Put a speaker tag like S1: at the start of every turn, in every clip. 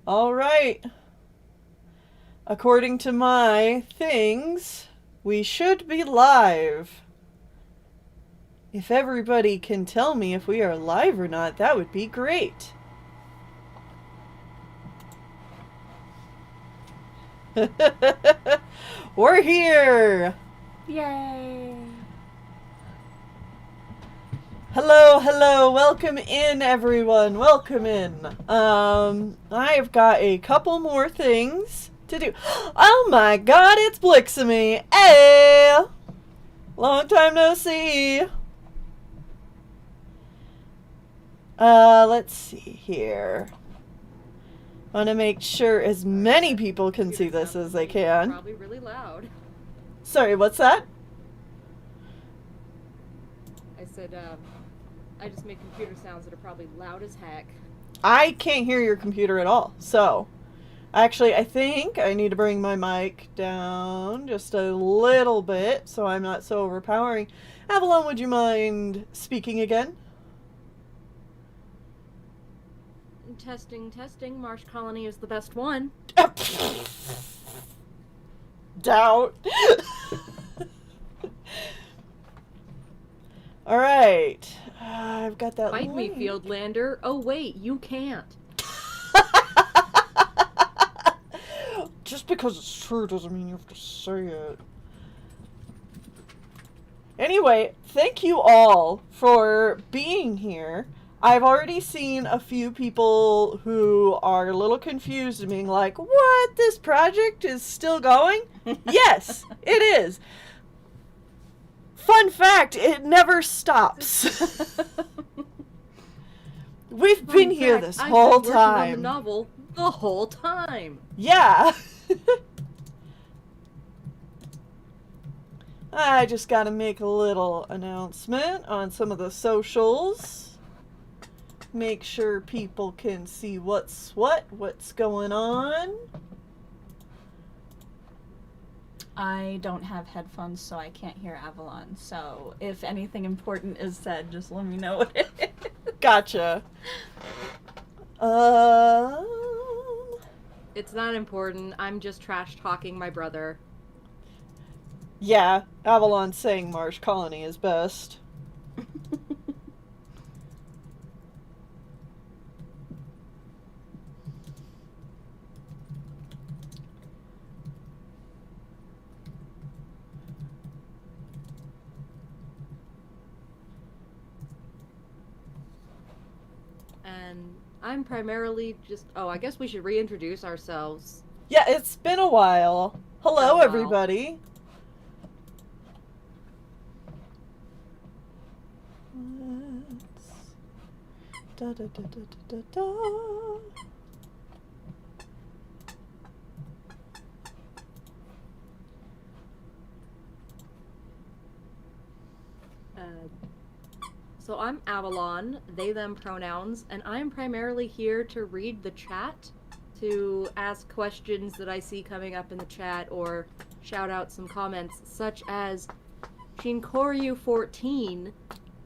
S1: All right. According to my things, we should be live. If everybody can tell me if we are live or not, that would be great. We're here!
S2: Yay!
S1: Hello, hello, welcome in everyone, welcome in. I've got a couple more things to do. Oh my god, it's Blixamy! Hey! Long time no see! Let's see here. I want to make sure as many people can see this as they can.
S2: Probably really loud.
S1: Sorry, what's that?
S2: I said, I just make computer sounds that are probably loud as heck.
S1: I can't hear your computer at all, so... Actually, I think I need to bring my mic down just a little bit so I'm not so overpowering. Avalon, would you mind speaking again?
S2: Testing, testing. Marsh Colony is the best one.
S1: Doubt. Alright. I've got that
S2: Fight me,
S1: link.
S2: Fieldlander. Oh, wait, you can't.
S1: Just because it's true doesn't mean you have to say it. Anyway, thank you all for being here. I've already seen a few people who are a little confused and being like, what? This project is still going? Yes, it is. Fun fact, it never stops. We've been here this whole
S2: I've been working on the
S1: time.
S2: novel the whole time.
S1: Yeah. I just gotta make a little announcement on some of the socials. Make sure people can see what's going on.
S3: I don't have headphones, so I can't hear Avalon. So if anything important is said, just let me know what it is.
S1: Gotcha.
S2: It's not important. I'm just trash talking my brother.
S1: Yeah, Avalon saying Marsh Colony is best.
S2: And I'm primarily just... Oh, I guess we should reintroduce ourselves.
S1: Yeah, it's been a while. Hello,
S2: Wow.
S1: everybody. Da, da, da, da, da, da, da.
S2: So I'm Avalon, they, them pronouns, and I'm primarily here to read the chat, to ask questions that I see coming up in the chat, or shout out some comments, such as, Shinkoryu 14,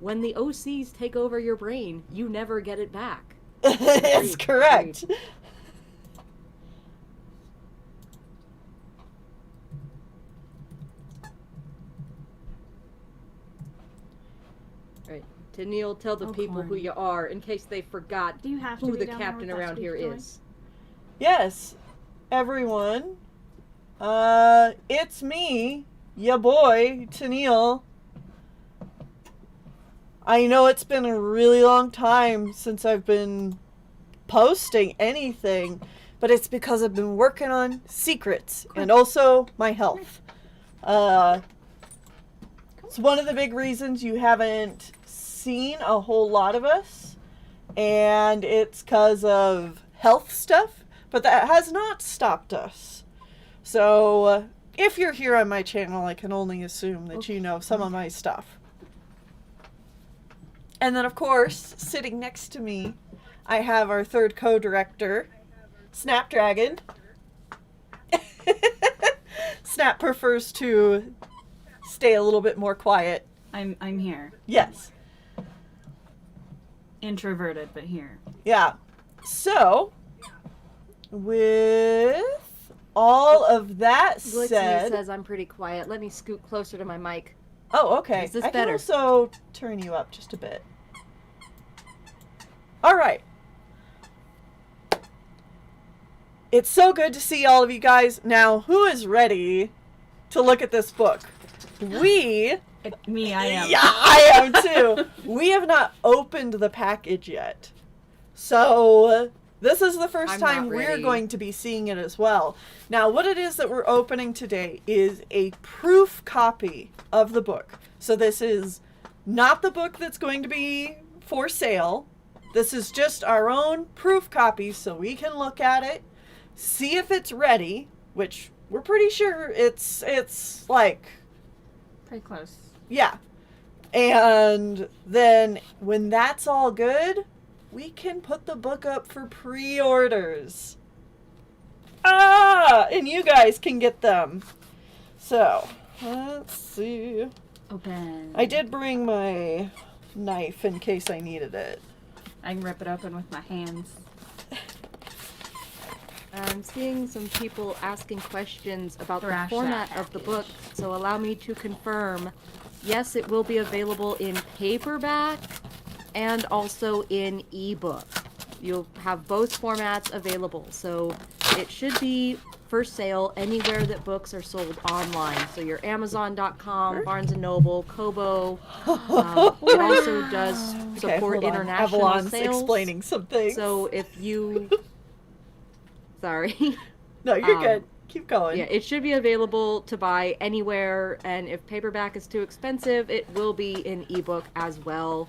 S2: when the OCs take over your brain, you never get it back.
S1: It's correct.
S2: Right. Tennille, tell the people who you are, in case they forgot
S3: Do you have to
S2: who
S3: be
S2: the
S3: down there
S2: captain
S3: with that
S2: around here
S3: squeak toy?
S2: is.
S1: Yes, everyone. It's me, ya boy, Tennille. I know it's been a really long time since I've been posting anything, but it's because I've been working on secrets and also my health. It's one of the big reasons you haven't seen a whole lot of us, and it's because of health stuff, but that has not stopped us. So, if you're here on my channel, I can only assume that you know some of my stuff. And then, of course, sitting next to me, I have our third co-director, Snapdragon. Snap prefers to stay a little bit more quiet.
S3: I'm here.
S1: Yes.
S3: Introverted, but here.
S1: Yeah. So, with all of that
S2: Glixie
S1: said...
S2: says I'm pretty quiet. Let me scoot closer to my mic.
S1: Oh, okay.
S2: Is this
S1: I
S2: better?
S1: can also turn you up just a bit. All right. It's so good to see all of you guys. Now, who is ready to look at this book?
S3: Me, I am.
S1: Yeah, I am too. We have not opened the package yet. So, this is the 1st
S2: I'm
S1: time
S2: not
S1: we're
S2: ready.
S1: going to be seeing it as well. Now, what it is that we're opening today is a proof copy of the book. So this is not the book that's going to be for sale. This is just our own proof copy so we can look at it, see if it's ready, which we're pretty sure it's like,
S3: Pretty close.
S1: yeah. And then when that's all good, we can put the book up for pre-orders. And you guys can get them. So, let's see.
S3: Open.
S1: I did bring my knife in case I needed it.
S3: I can rip it open with my hands.
S2: I'm seeing some people asking questions about
S3: Thrash
S2: the format
S3: that
S2: of the
S3: package.
S2: book, so allow me to confirm. Yes, it will be available in paperback and also in ebook. You'll have both formats available, so it should be for sale anywhere that books are sold online. So your Amazon.com, Barnes & Noble, Kobo. It also does
S1: Okay,
S2: support
S1: hold on.
S2: international
S1: Avalon's
S2: sales.
S1: explaining some things.
S2: So if you... Sorry.
S1: No, you're good. Keep going.
S2: Yeah, it should be available to buy anywhere, and if paperback is too expensive, it will be in ebook as well.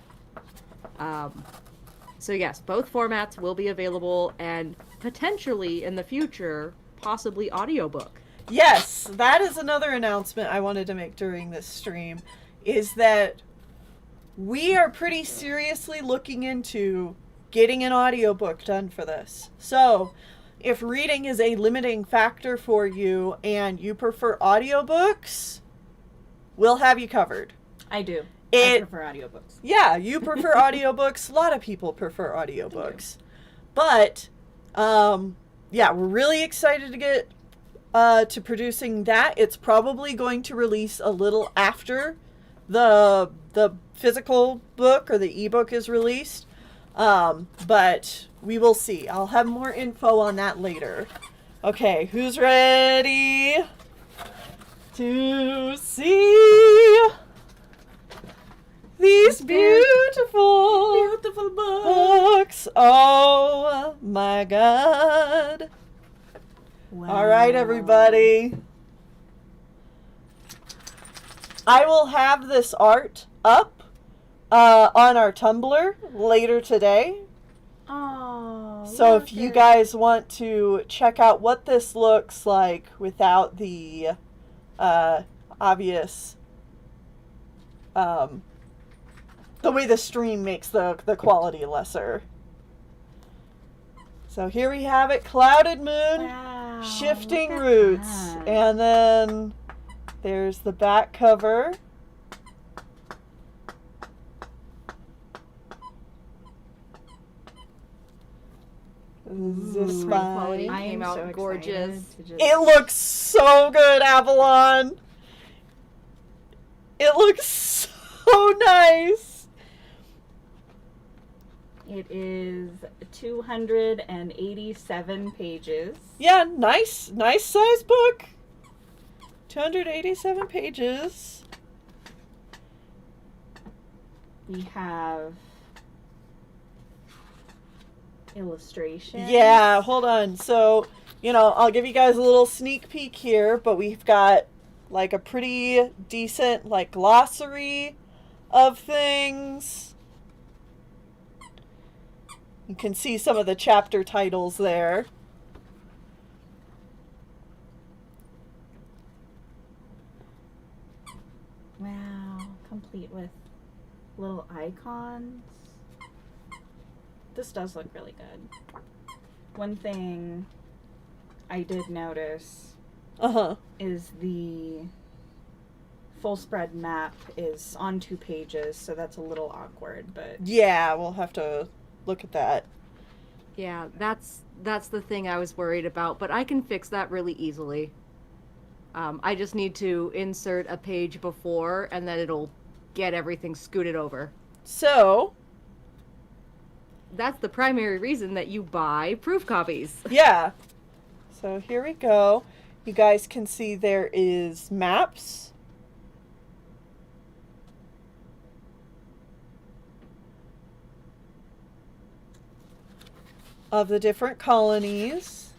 S2: So yes, both formats will be available, and potentially in the future, possibly audiobook.
S1: Yes, that is another announcement I wanted to make during this stream, is that we are pretty seriously looking into getting an audiobook done for this. So, if reading is a limiting factor for you and you prefer audiobooks, we'll have you covered.
S3: I do. I prefer audiobooks.
S1: Yeah, you prefer audiobooks. A lot of people prefer audiobooks. But, yeah, we're really excited to get to producing that. It's probably going to release a little after the physical book or the ebook is released. But we will see. I'll have more info on that later. Okay, who's ready to see these beautiful books? Oh my God.
S3: Wow.
S1: All right, everybody. I will have this art up on our Tumblr later today.
S3: Oh.
S1: So if you guys want to check out what this looks like without the obvious the way the stream makes the quality lesser. So here we have it, Clouded Moon,
S3: Wow,
S1: Shifting
S3: look at
S1: Roots,
S3: that.
S1: and then there's the back cover. This
S2: Great
S1: fine.
S2: quality.
S3: I
S2: Came
S3: am
S2: out
S3: so
S2: gorgeous.
S3: excited to just-
S1: It looks so good, Avalon. It looks so nice.
S3: It is 287 pages.
S1: Yeah, nice size book. 287 pages.
S3: We have illustrations.
S1: Yeah, hold on. So, I'll give you guys a little sneak peek here, but we've got like a pretty decent like glossary of things. You can see some of the chapter titles there.
S3: Wow, complete with little icons. This does look really good. One thing I did notice
S1: Uh-huh.
S3: is the full spread map is on 2 pages, so that's a little awkward, but
S1: Yeah, we'll have to look at that.
S2: Yeah, that's the thing I was worried about, but I can fix that really easily. I just need to insert a page before, and then it'll get everything scooted over.
S1: So,
S2: That's the primary reason that you buy proof copies.
S1: yeah. So here we go. You guys can see there is maps. Of the different colonies.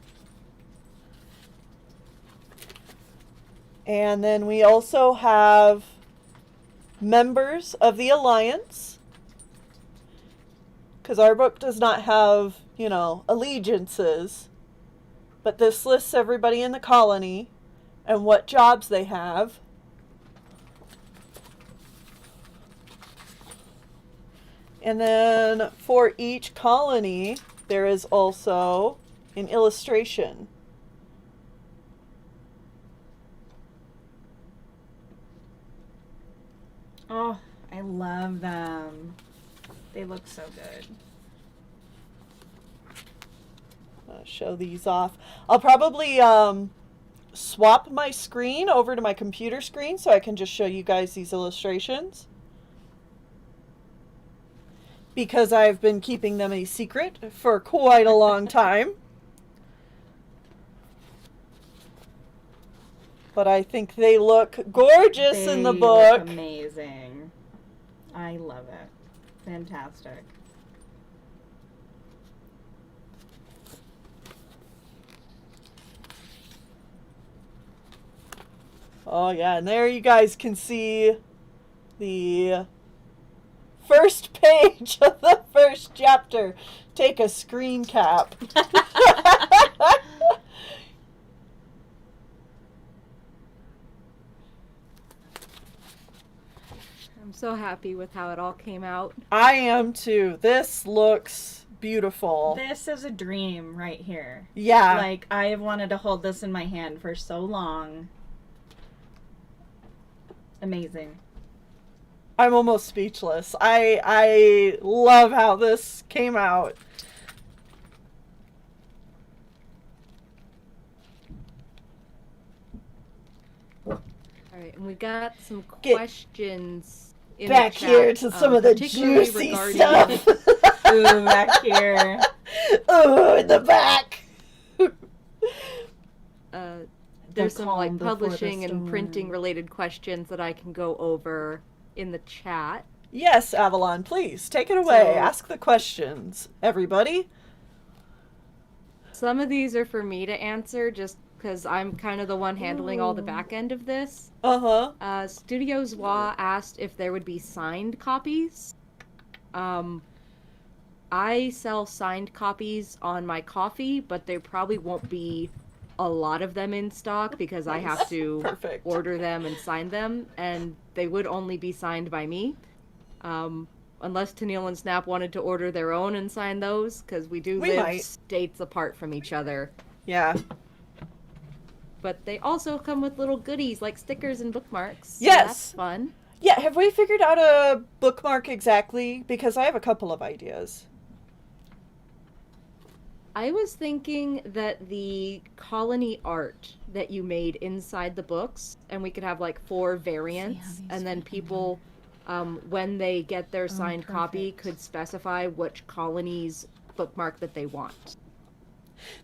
S1: And then we also have members of the Alliance. Because our book does not have, allegiances. But this lists everybody in the colony and what jobs they have. And then for each colony, there is also an illustration.
S3: Oh, I love them. They look so good.
S1: I'll show these off. I'll probably swap my screen over to my computer screen so I can just show you guys these illustrations. Because I've been keeping them a secret for quite a long time. But I think they look gorgeous in the book.
S3: Look amazing. I love it. Fantastic.
S1: Oh yeah, and there you guys can see the first page of the first chapter. Take a screen cap.
S2: I'm so happy with how it all came out.
S1: I am too. This looks beautiful.
S3: This is a dream right here.
S1: Yeah.
S3: Like, I have wanted to hold this in my hand for so long. Amazing.
S1: I'm almost speechless. I love how this came out.
S2: All right, and we got some
S1: Get
S2: questions in
S1: back
S2: the chat,
S1: here to some of the
S2: particularly
S1: juicy
S2: regarding-
S1: stuff.
S3: Ooh, back here.
S1: Ooh, in the back.
S2: There's some
S3: calm
S2: like
S3: before the
S2: publishing and
S3: storm.
S2: printing related questions that I can go over in the chat.
S1: Yes, Avalon, please take it away.
S2: So-
S1: Ask the questions, everybody.
S2: Some of these are for me to answer just because I'm kind of the one handling all the back end of this.
S1: Uh-huh.
S2: Studio Zwa asked if there would be signed copies. I sell signed copies on my coffee, but there probably won't be a lot of them in stock because I have to
S1: Perfect.
S2: order them and sign them, and they would only be signed by me. Unless Tennille and Snap wanted to order their own and sign those, because we live
S1: might.
S2: states apart from each other.
S1: Yeah.
S2: But they also come with little goodies like stickers and bookmarks. So
S1: Yes.
S2: that's fun.
S1: Yeah, have we figured out a bookmark exactly? Because I have a couple of ideas.
S2: I was thinking that the colony art that you made inside the books, and we could have like 4 variants,
S3: these
S2: and then
S3: fit in
S2: people, when they get their signed copy,
S3: perfect.
S2: could specify which colony's bookmark that they want.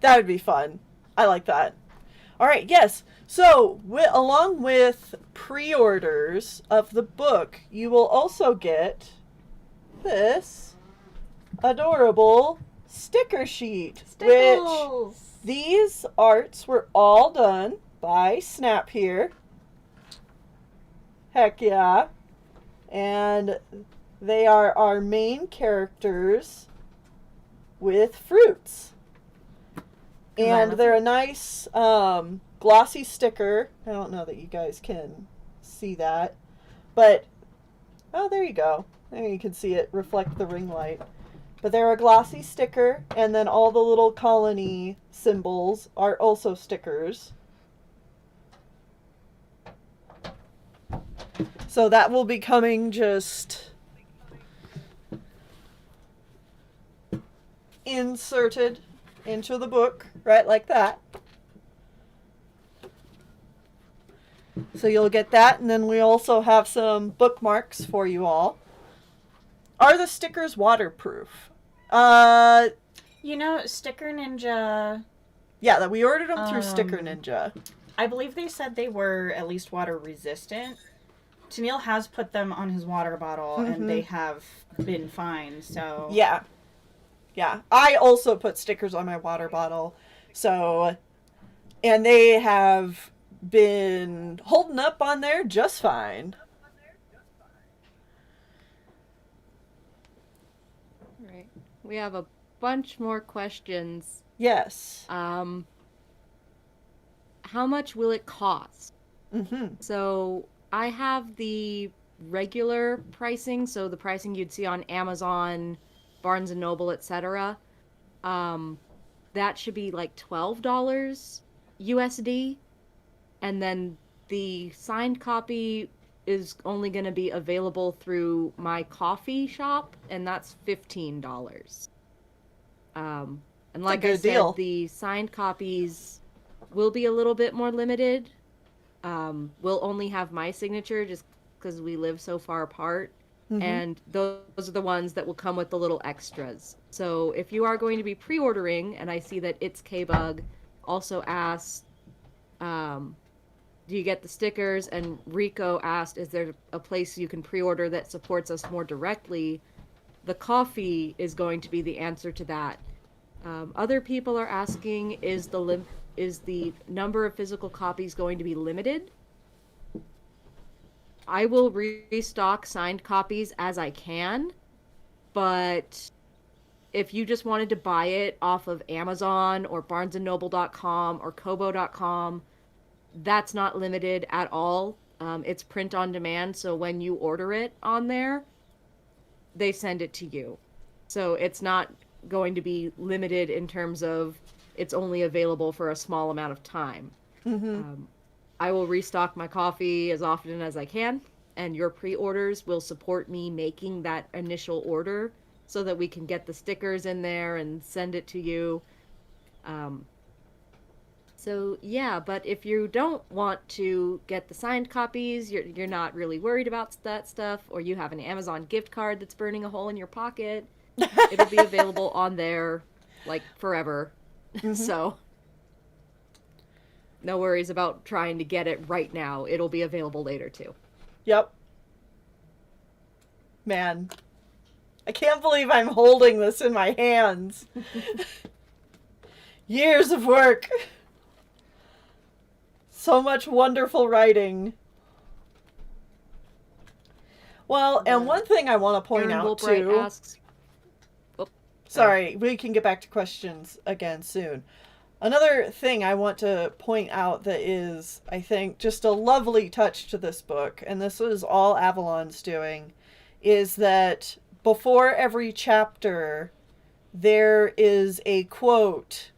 S1: That would be fun. I like that. All right, yes. So, along with pre-orders of the book, you will also get this adorable sticker sheet. Which
S3: Stickles.
S1: these arts were all done by Snap here. Heck yeah. And they are our main characters with fruits. And they're a nice glossy sticker. I don't know that you guys can see that. But, oh, there you go. There you can see it reflect the ring light. But they're a glossy sticker, and then all the little colony symbols are also stickers. So that will be coming just inserted into the book, right, like that. So you'll get that, and then we also have some bookmarks for you all. Are the stickers waterproof?
S3: You know, Sticker Ninja,
S1: Yeah, that we ordered them through Sticker Ninja.
S3: I believe they said they were at least water resistant. Tennille has put them on his water bottle, and they have been fine, so...
S1: Yeah. Yeah. I also put stickers on my water bottle, so... And they have been holding up on there just fine.
S2: Right. We have a bunch more questions.
S1: Yes.
S2: How much will it cost? So I have the regular pricing, so the pricing you'd see on Amazon, Barnes & Noble, etc. That should be like $12 USD. And then the signed copy is only going to be available through my coffee shop, and that's $15. And like I said, the signed copies will be a little bit more limited. We'll only have my signature just because we live so far apart. And those are the ones that will come with the little extras. So if you are going to be pre-ordering, and I see that It's K-Bug also asked, do you get the stickers? And Rico asked, is there a place you can pre-order that supports us more directly? The coffee is going to be the answer to that. Other people are asking, is the number of physical copies going to be limited? I will restock signed copies as I can, but if you just wanted to buy it off of Amazon or barnesandnoble.com or kobo.com, that's not limited at all. It's print on demand, so when you order it on there, they send it to you. So it's not going to be limited in terms of it's only available for a small amount of time. I will restock my coffee as often as I can, and your pre-orders will support me making that initial order so that we can get the stickers in there and send it to you. So yeah, but if you don't want to get the signed copies, you're not really worried about that stuff, or you have an Amazon gift card that's burning a hole in your pocket, it'll be available on there like forever. So no worries about trying to get it right now. It'll be available later too.
S1: Yep. Man, I can't believe I'm holding this in my hands. Years of work. So much wonderful writing. Well, and one thing I want to point
S2: Aaron
S1: out
S2: Woolbright
S1: too.
S2: asks,
S1: Sorry, we can get back to questions again soon. Another thing I want to point out that is, I think, just a lovely touch to this book, and this was all Avalon's doing, is that before every chapter, there is a quote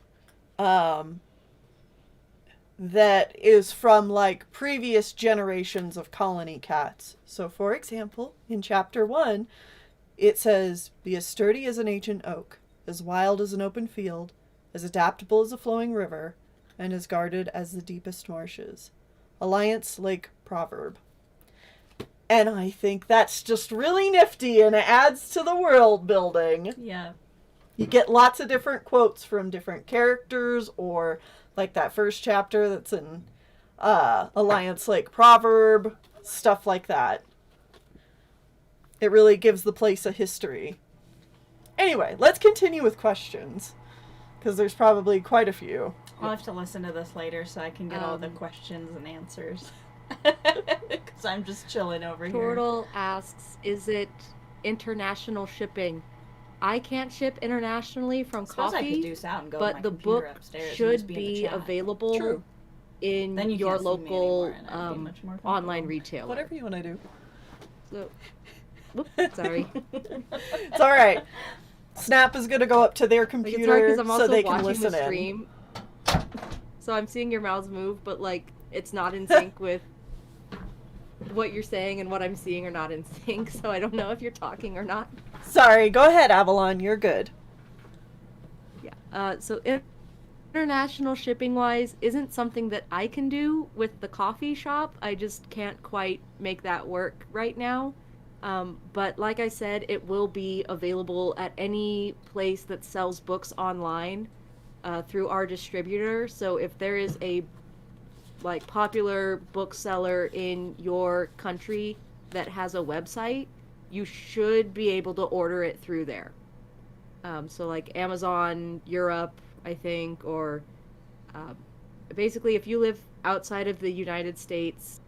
S1: that is from, like, previous generations of colony cats. So, for example, in chapter 1, it says, "Be as sturdy as an ancient oak, as wild as an open field, as adaptable as a flowing river, and as guarded as the deepest marshes." Alliance Lake Proverb. And I think that's just really nifty, and it adds to the world building.
S3: Yeah.
S1: You get lots of different quotes from different characters, or like that first chapter that's in Alliance Lake Proverb, stuff like that. It really gives the place a history. Anyway, let's continue with questions, because there's probably quite a few.
S3: I'll have to listen to this later so I can get all the questions and answers. Because I'm just chilling over here.
S2: Turtle asks, is it international shipping? I can't ship internationally from
S3: Suppose I could
S2: coffee,
S3: deuce out and go
S2: but
S3: to my
S2: the
S3: computer
S2: book
S3: upstairs and
S2: should
S3: just be in the
S2: be
S3: chat.
S2: available
S1: True.
S2: in
S3: Then you
S2: your
S3: can't see me
S2: local
S3: anymore, and I'd be much more
S2: online
S3: comfortable.
S2: retailer.
S1: Whatever you want to do.
S2: So, whoop, sorry.
S1: It's all right. Snap is going to go up to their
S2: Like, it's hard
S1: computer
S2: because I'm also
S1: so they can
S2: watching
S1: listen
S2: the
S1: in.
S2: stream. So I'm seeing your mouths move, but like it's not in sync with what you're saying, and what I'm seeing are not in sync. So I don't know if you're talking or not.
S1: Sorry, go ahead, Avalon. You're good.
S2: Yeah. So international shipping wise isn't something that I can do with the coffee shop. I just can't quite make that work right now. But like I said, it will be available at any place that sells books online through our distributor. So if there is a like popular bookseller in your country that has a website, you should be able to order it through there. So like Amazon Europe, I think, or uh, basically if you live outside of the United States,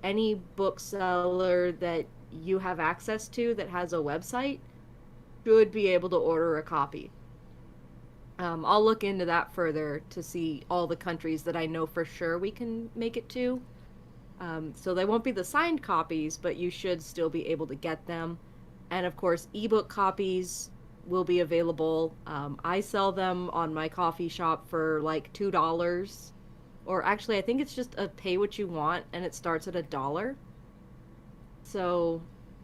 S2: any bookseller that you have access to that has a website should be able to order a copy. I'll look into that further to see all the countries that I know for sure we can make it to. So they won't be the signed copies, but you should still be able to get them. And of course, ebook copies will be available. I sell them on my coffee shop for like $2. Or actually, I think it's just a pay what you want, and it starts at $1. So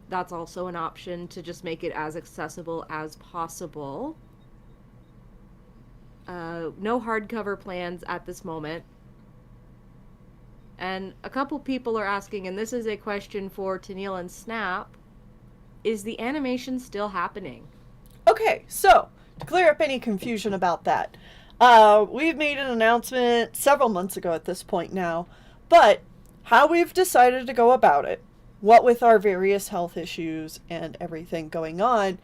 S2: that's also an option to just make it as accessible as possible. No hardcover plans at this moment. And a couple people are asking, and this is a question for Tennille and Snap, is the animation still happening?
S1: Okay, so to clear up any confusion about that, we've made an announcement several months ago at this point now, but how we've decided to go about it, what with our various health issues and everything going on,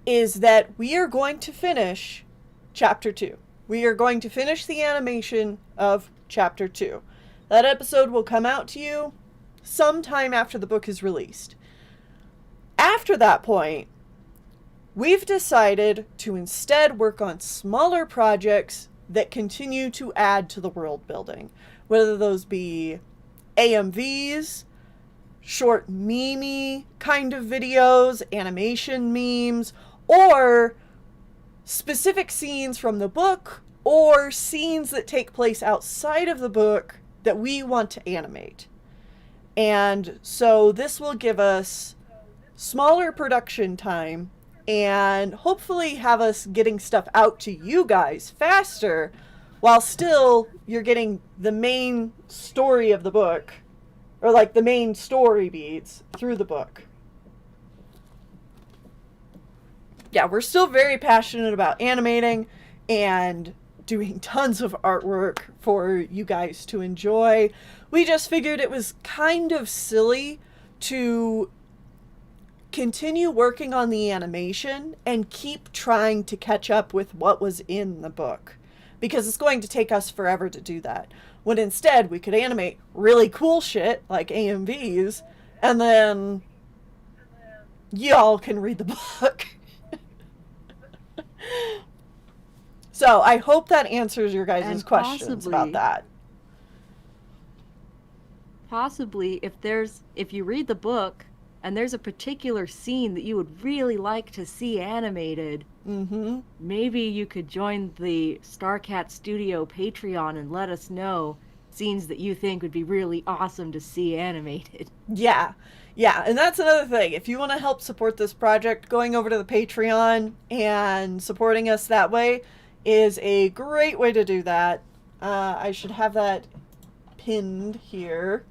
S1: is that we are going to finish Chapter 2. We are going to finish the animation of Chapter 2. That episode will come out to you sometime after the book is released. After that point, we've decided to instead work on smaller projects that continue to add to the world building, whether those be AMVs, short meme kind of videos, animation memes, or specific scenes from the book, or scenes that take place outside of the book that we want to animate. And so this will give us smaller production time and hopefully have us getting stuff out to you guys faster, while still you're getting the main story of the book, or like the main story beats through the book. Yeah, we're still very passionate about animating and doing tons of artwork for you guys to enjoy. We just figured it was kind of silly to continue working on the animation and keep trying to catch up with what was in the book, because it's going to take us forever to do that, when instead we could animate really cool shit like AMVs, and then y'all can read the book. So I hope that answers your guys' questions about that.
S2: Possibly, if you read the book and there's a particular scene that you would really like to see animated, maybe you could join the Starcat Studio Patreon and let us know scenes that you think would be really awesome to see animated.
S1: Yeah, and that's another thing. If you want to help support this project, going over to the Patreon and supporting us that way is a great way to do that. I should have that pinned here.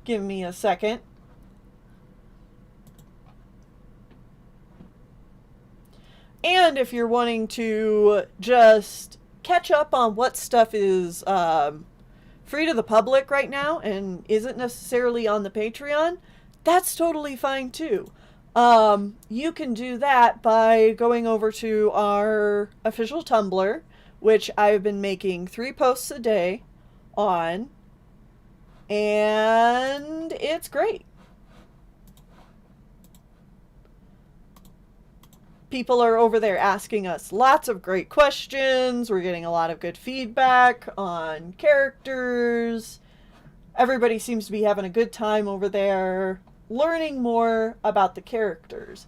S1: Give me a second. And if you're wanting to just catch up on what stuff is free to the public right now and isn't necessarily on the Patreon, that's totally fine too. You can do that by going over to our official Tumblr, which I've been making 3 posts a day on, and it's great. People are over there asking us lots of great questions. We're getting a lot of good feedback on characters. Everybody seems to be having a good time over there, learning more about the characters.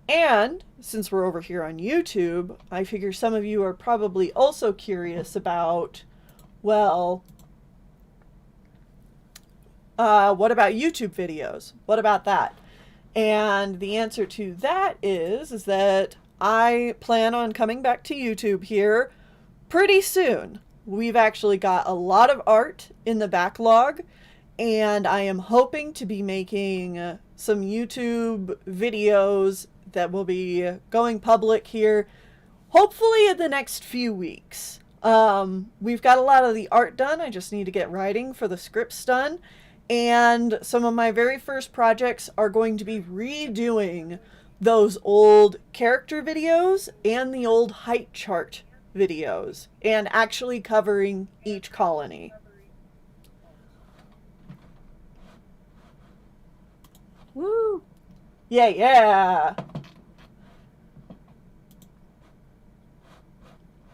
S1: And since we're over here on YouTube, I figure some of you are probably also curious about, well, what about YouTube videos? What about that? And the answer to that is that I plan on coming back to YouTube here pretty soon. We've actually got a lot of art in the backlog, and I am hoping to be making some YouTube videos that will be going public here, hopefully in the next few weeks. We've got a lot of the art done. I just need to get writing for the scripts done. And some of my very first projects are going to be redoing those old character videos and the old height chart videos and actually covering each colony.
S2: Woo!
S1: Yeah, yeah.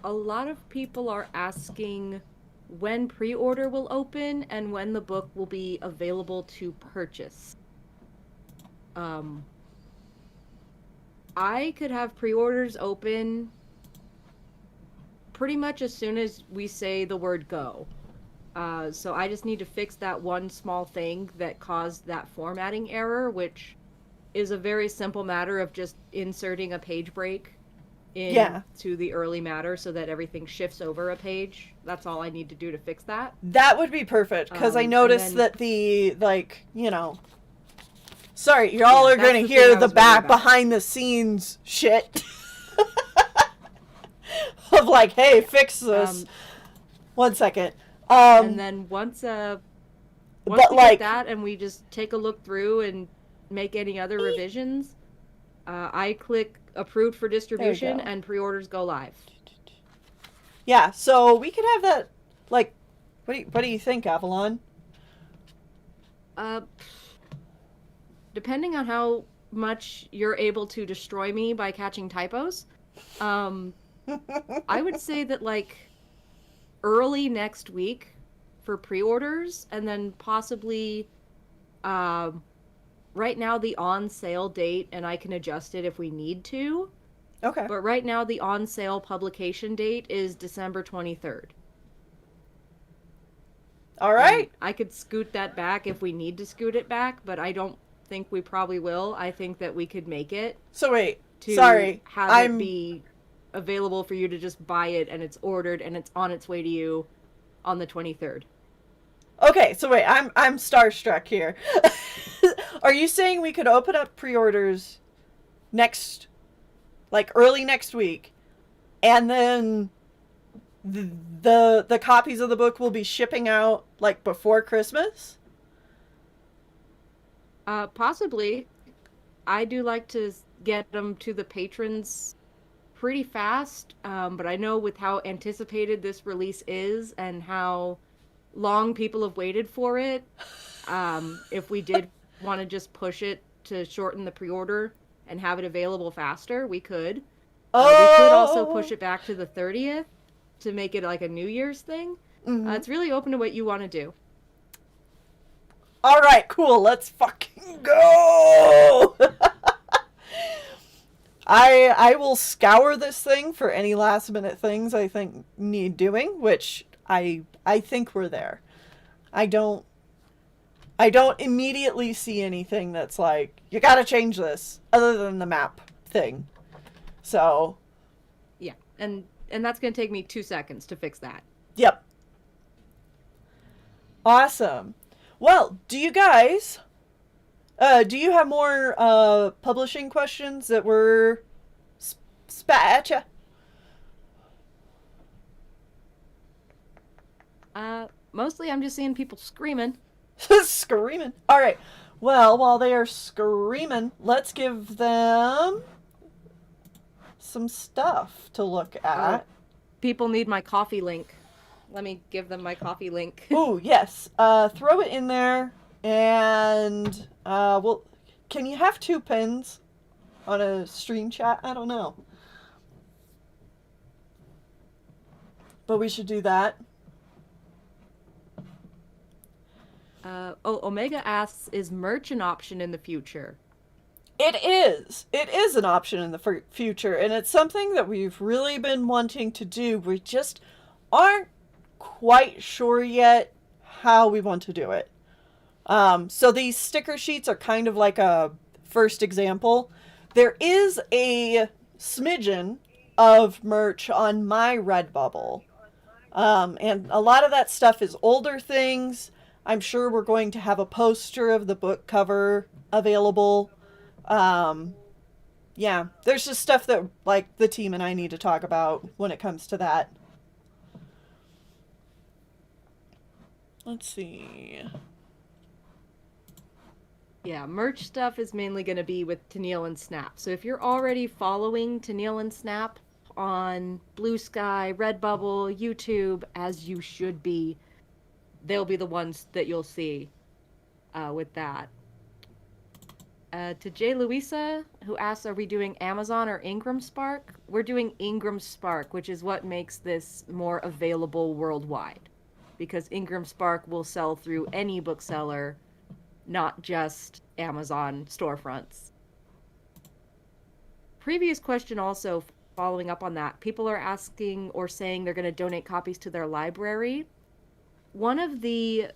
S2: A lot of people are asking when pre-order will open and when the book will be available to purchase. I could have pre-orders open pretty much as soon as we say the word go. So I just need to fix that one small thing that caused that formatting error, which is a very simple matter of just inserting a page break into the early matter so that everything shifts over a page. That's all I need to do to fix that.
S1: That would be perfect, because I noticed that the, like, you know... Sorry, y'all are going to hear the back behind the scenes shit. Of like, hey, fix this. 1 second.
S2: And then once we get that and we just take a look through and make any other revisions, I click approved for distribution and pre-orders go live.
S1: Yeah, so we could have that, like, what do you think, Avalon?
S2: Depending on how much you're able to destroy me by catching typos, I would say that, like, early next week for pre-orders, and then possibly right now the on-sale date, and I can adjust it if we need to.
S1: Okay.
S2: But right now the on-sale publication date is December 23rd.
S1: All right.
S2: And I could scoot that back if we need to scoot it back, but I don't think we probably will. I think that we could make it.
S1: So wait,
S2: to have it be available for you to just buy it, and it's ordered and it's on its way to you on the 23rd.
S1: Okay, so wait, I'm starstruck here. Are you saying we could open up pre-orders early next week, and then the copies of the book will be shipping out like before Christmas?
S2: Possibly. I do like to get them to the patrons pretty fast, but I know with how anticipated this release is and how long people have waited for it, if we did want to just push it to shorten the pre-order and have it available faster, we could. We could also push it back to the 30th to make it like a New Year's thing.
S1: Mm-hmm.
S2: It's really open to what you want to do.
S1: All right, cool. Let's fucking go. I will scour this thing for any last minute things I think need doing, which I think we're there. I don't immediately see anything that's like, you gotta change this, other than the map thing. So
S2: yeah, and that's gonna take me 2 seconds to fix that.
S1: Yep. Awesome. Well, do you guys do you have more publishing questions that were spat at
S2: ya? Mostly I'm just seeing people screaming.
S1: Screaming. All right. Well, while they are screaming, let's give them some stuff to look at.
S2: People need my coffee link. Let me give them my coffee link.
S1: Ooh, yes. Throw it in there, and well, can you have 2 pins on a stream chat? I don't know, but we should do that.
S2: Omega asks, is merch an option in the future?
S1: It is. It is an option in the future, and it's something that we've really been wanting to do. We just aren't quite sure yet how we want to do it. So these sticker sheets are kind of like a first example. There is a smidgen of merch on my Redbubble. And a lot of that stuff is older things. I'm sure we're going to have a poster of the book cover available. Yeah, there's just stuff that, like, the team and I need to talk about when it comes to that. Let's see.
S2: Yeah, merch stuff is mainly going to be with Tennille and Snap. So if you're already following Tennille and Snap on Blue Sky, Redbubble, YouTube, as you should be, they'll be the ones that you'll see with that. To Jay Louisa, who asks, are we doing Amazon or Ingram Spark? We're doing Ingram Spark, which is what makes this more available worldwide. Because Ingram Spark will sell through any bookseller, not just Amazon storefronts. Previous question also, following up on that, people are asking or saying they're going to donate copies to their library. One of the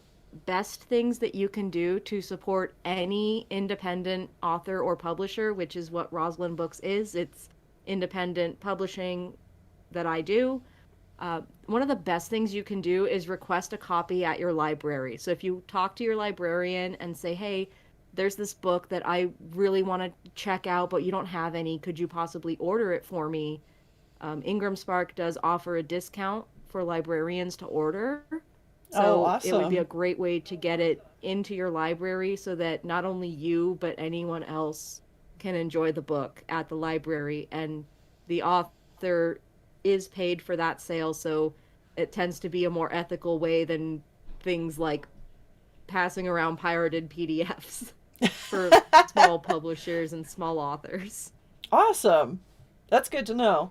S2: best things that you can do to support any independent author or publisher, which is what Roslyn Books is, it's independent publishing that I do. One of the best things you can do is request a copy at your library. So if you talk to your librarian and say, hey, there's this book that I really want to check out, but you don't have any, could you possibly order it for me? Ingram Spark does offer a discount for librarians to order. So
S1: awesome.
S2: It would be a great way to get it into your library so that not only you, but anyone else can enjoy the book at the library. And the author is paid for that sale, so it tends to be a more ethical way than things like passing around pirated PDFs for small publishers and small authors.
S1: Awesome. That's good to know.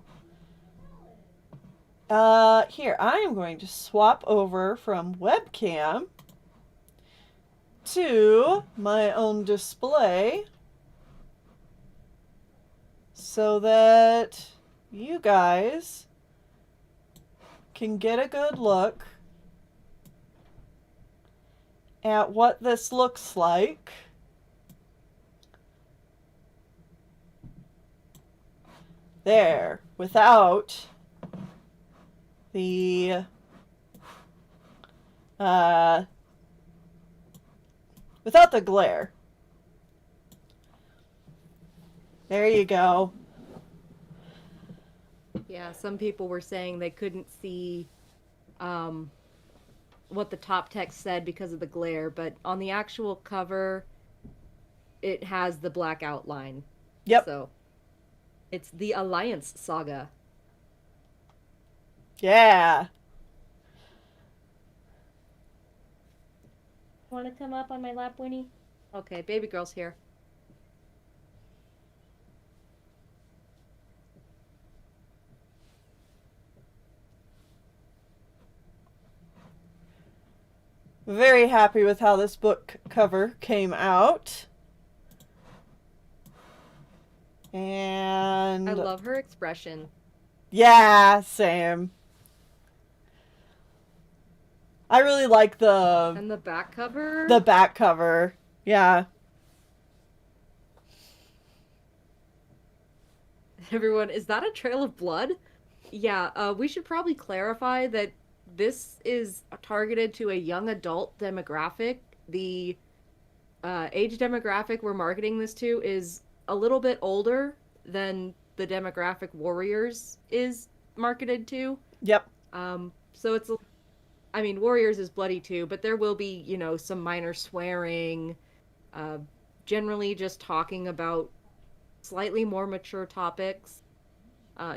S1: Here, I am going to swap over from webcam to my own display so that you guys can get a good look at what this looks like. There, without the without the glare. There you go.
S2: Yeah, some people were saying they couldn't see what the top text said because of the glare, but on the actual cover, it has the black outline.
S1: Yep.
S2: So it's the Alliance Saga.
S1: Yeah.
S2: Want to come up on my lap, Winnie? Okay, baby girl's here.
S1: Very happy with how this book cover came out. And
S2: I love her expression.
S1: yeah, same. I really like
S2: And the back cover?
S1: the back cover. Yeah.
S2: Everyone, is that a trail of blood? Yeah, we should probably clarify that this is targeted to a young adult demographic. The age demographic we're marketing this to is a little bit older than the demographic Warriors is marketed to.
S1: Yep.
S2: So it's, I mean, Warriors is bloody too, but there will be, you know, some minor swearing, generally just talking about slightly more mature topics.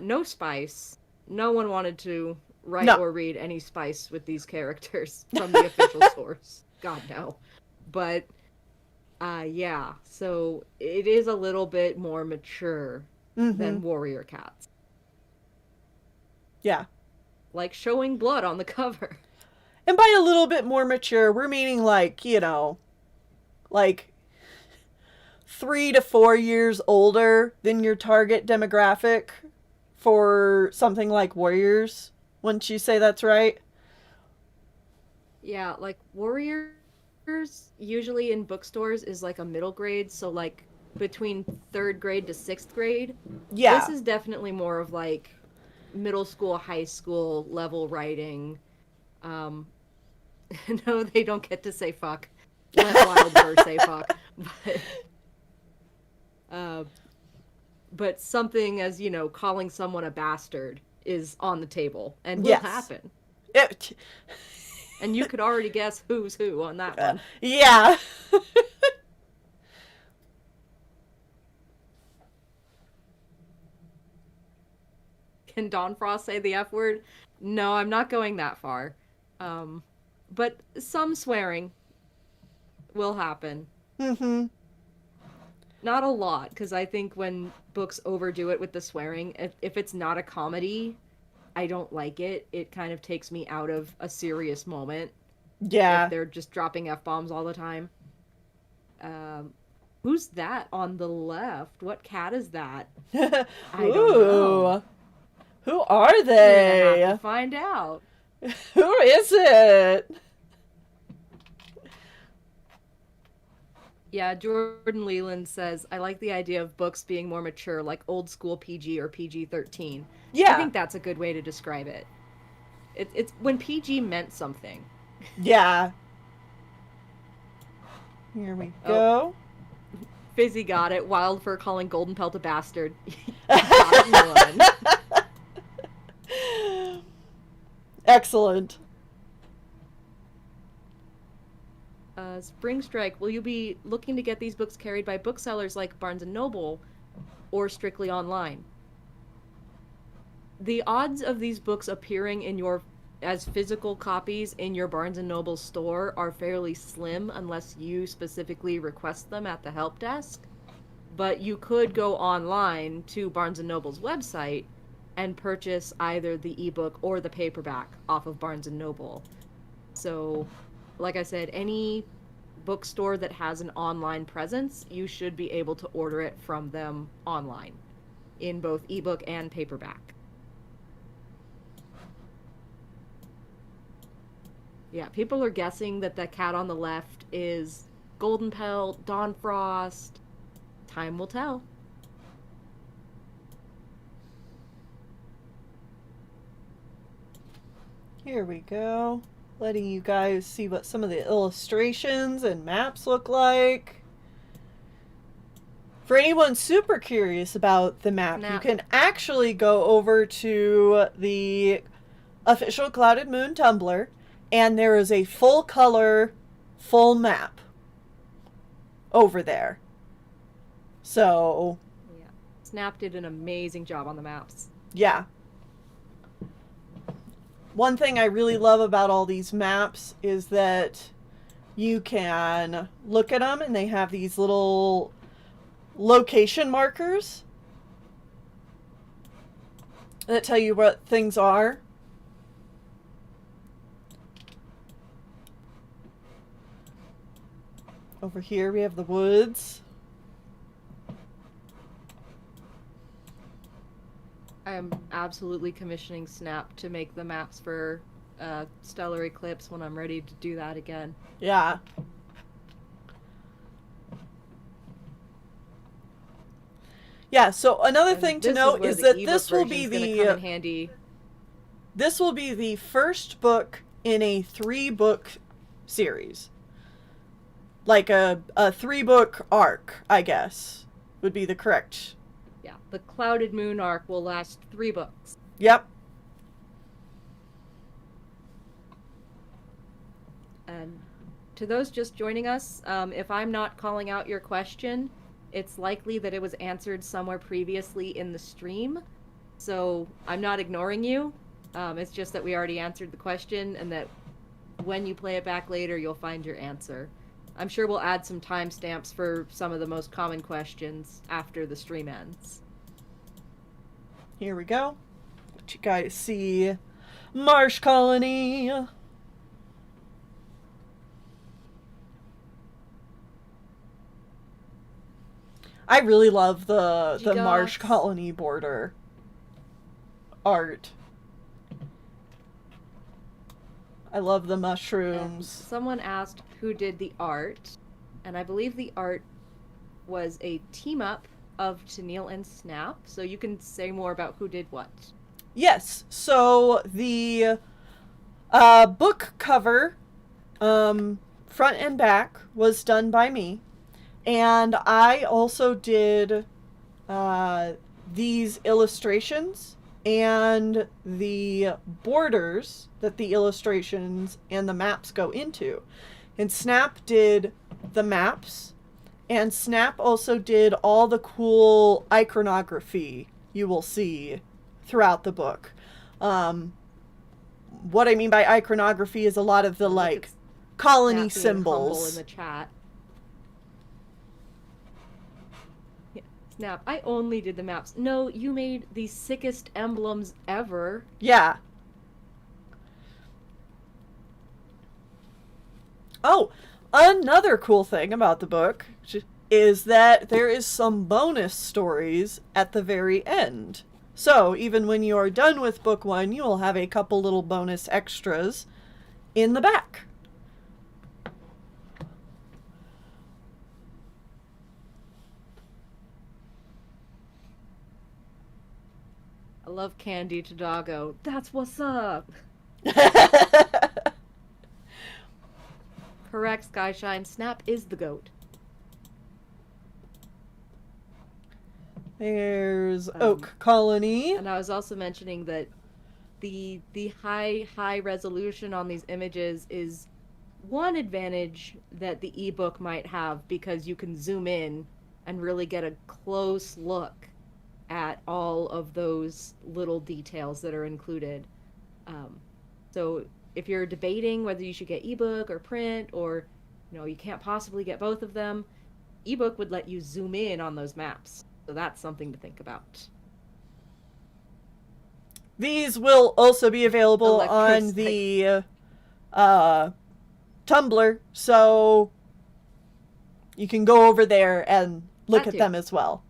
S2: No spice. No one wanted to write or read any spice with these characters from the official source. God, no. But, yeah, so it is a little bit more mature than Warrior Cats.
S1: Yeah.
S2: Like showing blood on the cover.
S1: And by a little bit more mature, we're meaning like, you know, like 3 to 4 years older than your target demographic for something like Warriors. Wouldn't you say that's right?
S2: Yeah, like Warriors usually in bookstores is like a middle grade, so like between 3rd grade to 6th grade.
S1: Yeah.
S2: This is definitely more of like middle school, high school level writing. No, they don't get to say fuck. Let Wildfur say fuck. But something as, calling someone a bastard is on the table and will
S1: Yes.
S2: happen.
S1: It,
S2: And you could already guess who's who on that one.
S1: yeah.
S2: Can Dawn Frost say the F word? No, I'm not going that far. But some swearing will happen.
S1: Mm-hmm.
S2: Not a lot, because I think when books overdo it with the swearing, if it's not a comedy, I don't like it. It kind of takes me out of a serious moment.
S1: Yeah.
S2: If they're just dropping F-bombs all the time. Who's that on the left? What cat is that? I don't know.
S1: Who are
S2: We're
S1: they?
S2: gonna have to find out.
S1: Who is it?
S2: Yeah, Jordan Leland says, I like the idea of books being more mature, like old school PG or PG-13.
S1: Yeah.
S2: I think that's a good way to describe it. It's when PG meant something.
S1: Yeah. Here we go.
S2: Fizzy got it. Wildfur calling Golden Pelt a bastard. Got it in one.
S1: Excellent.
S2: Spring Strike, will you be looking to get these books carried by booksellers like Barnes & Noble or strictly online? The odds of these books appearing as physical copies in your Barnes & Noble store are fairly slim unless you specifically request them at the help desk. But you could go online to Barnes & Noble's website and purchase either the ebook or the paperback off of Barnes & Noble. So, like I said, any bookstore that has an online presence, you should be able to order it from them online in both ebook and paperback. Yeah, people are guessing that the cat on the left is Golden Pelt, Dawn Frost. Time will tell.
S1: Here we go. Letting you guys see what some of the illustrations and maps look like. For anyone super curious about the map, you can actually go over to the official Clouded Moon Tumblr, and there is a full color, full map over there. So,
S2: yeah, Snap did an amazing job on the maps.
S1: Yeah. One thing I really love about all these maps is that you can look at them and they have these little location markers that tell you what things are. Over here we have the woods.
S2: I am absolutely commissioning Snap to make the maps for Stellar Eclipse when I'm ready to do that again.
S1: Yeah. Yeah, so another thing to note is that this will be the first book in a 3-book series. Like a 3-book arc, I guess, would be the correct.
S2: Yeah, the Clouded Moon arc will last 3 books.
S1: Yep.
S2: And to those just joining us, if I'm not calling out your question, it's likely that it was answered somewhere previously in the stream. So I'm not ignoring you. It's just that we already answered the question, and that when you play it back later, you'll find your answer. I'm sure we'll add some timestamps for some of the most common questions after the stream ends.
S1: Here we go. Let you guys see Marsh Colony. I really love the Marsh Colony border art. I love the mushrooms.
S2: Someone asked who did the art, and I believe the art was a team up of Tennille and Snap, so you can say more about who did what.
S1: Yes, so the book cover, front and back, was done by me. And I also did these illustrations and the borders that the illustrations and the maps go into. And Snap did the maps, and Snap also did all the cool iconography you will see throughout the book. What I mean by iconography is a lot of the, like, colony
S2: Snap being humble
S1: symbols.
S2: in the chat. Snap, I only did the maps. No, you made the sickest emblems ever.
S1: Yeah. Oh, another cool thing about the book is that there is some bonus stories at the very end. So, even when you are done with book 1, you will have a couple little bonus extras in the back.
S2: I love Candy Tadago. That's what's up. Correct, Skyshine. Snap is the goat.
S1: There's Oak Colony.
S2: And I was also mentioning that the high resolution on these images is one advantage that the ebook might have, because you can zoom in and really get a close look at all of those little details that are included. So if you're debating whether you should get ebook or print, or you can't possibly get both of them, ebook would let you zoom in on those maps. So that's something to think about.
S1: These will also be available on the Tumblr, so you can go over there and look at them as well.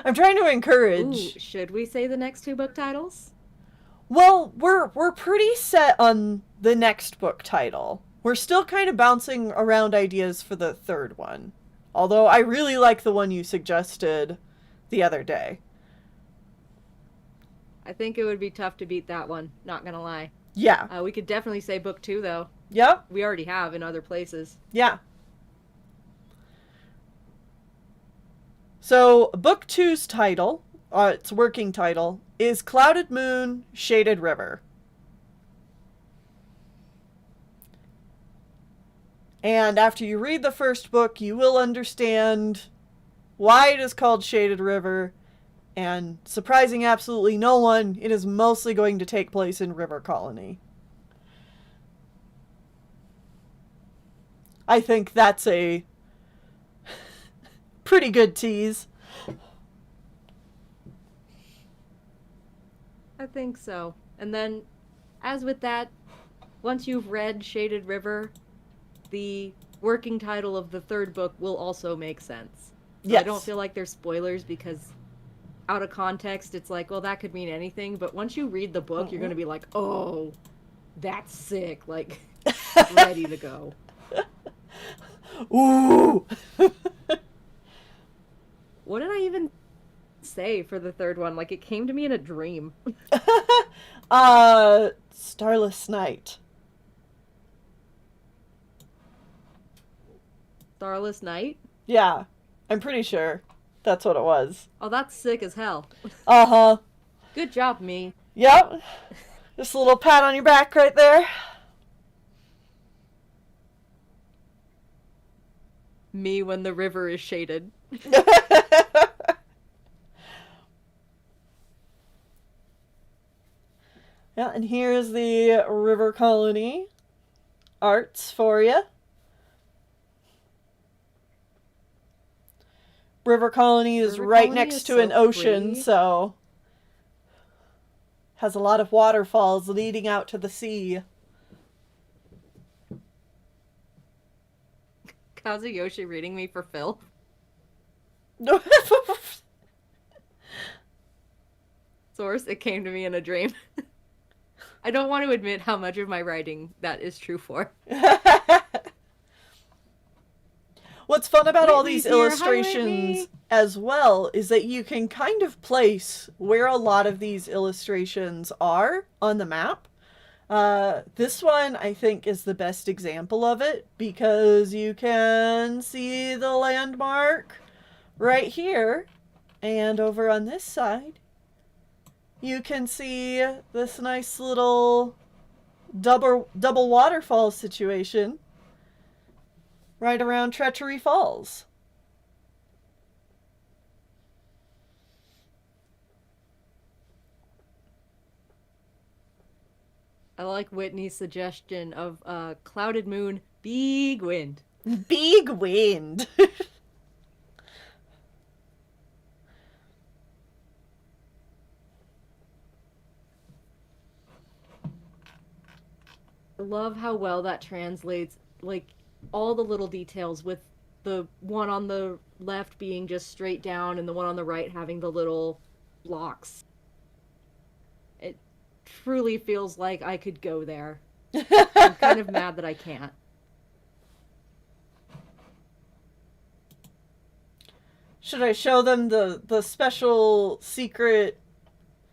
S1: I'm trying to encourage.
S2: Ooh, should we say the next 2 book titles?
S1: Well, we're pretty set on the next book title. We're still kind of bouncing around ideas for the 3rd one. Although I really like the one you suggested the other day.
S2: I think it would be tough to beat that one, not gonna lie.
S1: Yeah.
S2: We could definitely say book 2, though.
S1: Yep.
S2: We already have in other places.
S1: Yeah. So, book 2's title, its working title, is Clouded Moon, Shaded River. And after you read the first book, you will understand why it is called Shaded River. And surprising absolutely no one, it is mostly going to take place in River Colony. I think that's a pretty good tease.
S2: I think so. And then, as with that, once you've read Shaded River, the working title of the 3rd book will also make sense. So
S1: Yes.
S2: I don't feel like there's spoilers, because out of context, it's like, well, that could mean anything. But once you read the book, you're going to be like, oh, that's sick. Like, ready to go.
S1: Ooh!
S2: What did I even say for the 3rd one? Like, it came to me in a dream.
S1: Starless Night.
S2: Starless Night?
S1: Yeah, I'm pretty sure that's what it was.
S2: Oh, that's sick as hell.
S1: Uh-huh.
S2: Good job, me.
S1: Yep. Just a little pat on your back right there.
S2: Me when the river is shaded.
S1: Yeah, and here's the River Colony arts for you. River Colony is
S2: River
S1: right
S2: Colony
S1: next
S2: is
S1: to
S2: so
S1: an ocean,
S2: pretty.
S1: so has a lot of waterfalls leading out to the sea.
S2: Kazuyoshi reading me for Phil. Source, it came to me in a dream. I don't want to admit how much of my writing that is true for.
S1: What's fun about all
S2: Whitney's
S1: these
S2: here. Hi,
S1: illustrations
S2: Whitney.
S1: as well is that you can kind of place where a lot of these illustrations are on the map. This one, I think, is the best example of it because you can see the landmark right here. And over on this side, you can see this nice little double waterfall situation right around Treachery Falls.
S2: I like Whitney's suggestion of clouded moon, big wind.
S1: Big wind.
S2: I love how well that translates, like, all the little details with the one on the left being just straight down and the one on the right having the little blocks. It truly feels like I could go there. I'm kind of mad that I can't.
S1: Should I show them the special secret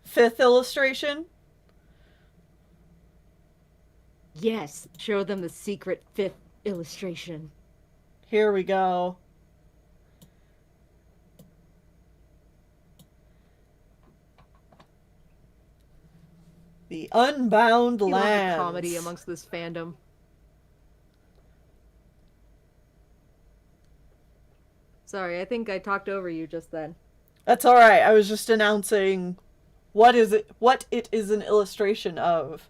S1: 5th illustration?
S2: Yes, show them the secret 5th illustration.
S1: Here we go. The Unbound
S2: A lot of
S1: Lands.
S2: comedy amongst this fandom. Sorry, I think I talked over you just then.
S1: That's all right. I was just announcing what it is an illustration of.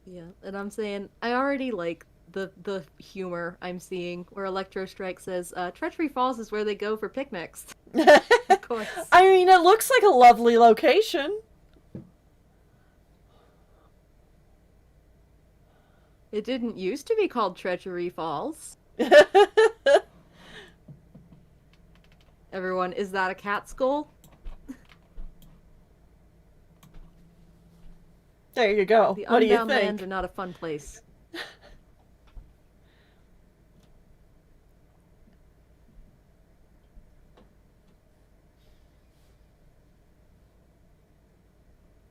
S2: Yeah, and I'm saying I already like the humor I'm seeing where Electro Strike says Treachery Falls is where they go for picnics. Of course.
S1: I mean, it looks like a lovely location.
S2: It didn't used to be called Treachery Falls. Everyone, is that a cat skull?
S1: There you go.
S2: The
S1: What do you
S2: Unbound
S1: think?
S2: Lands are not a fun place.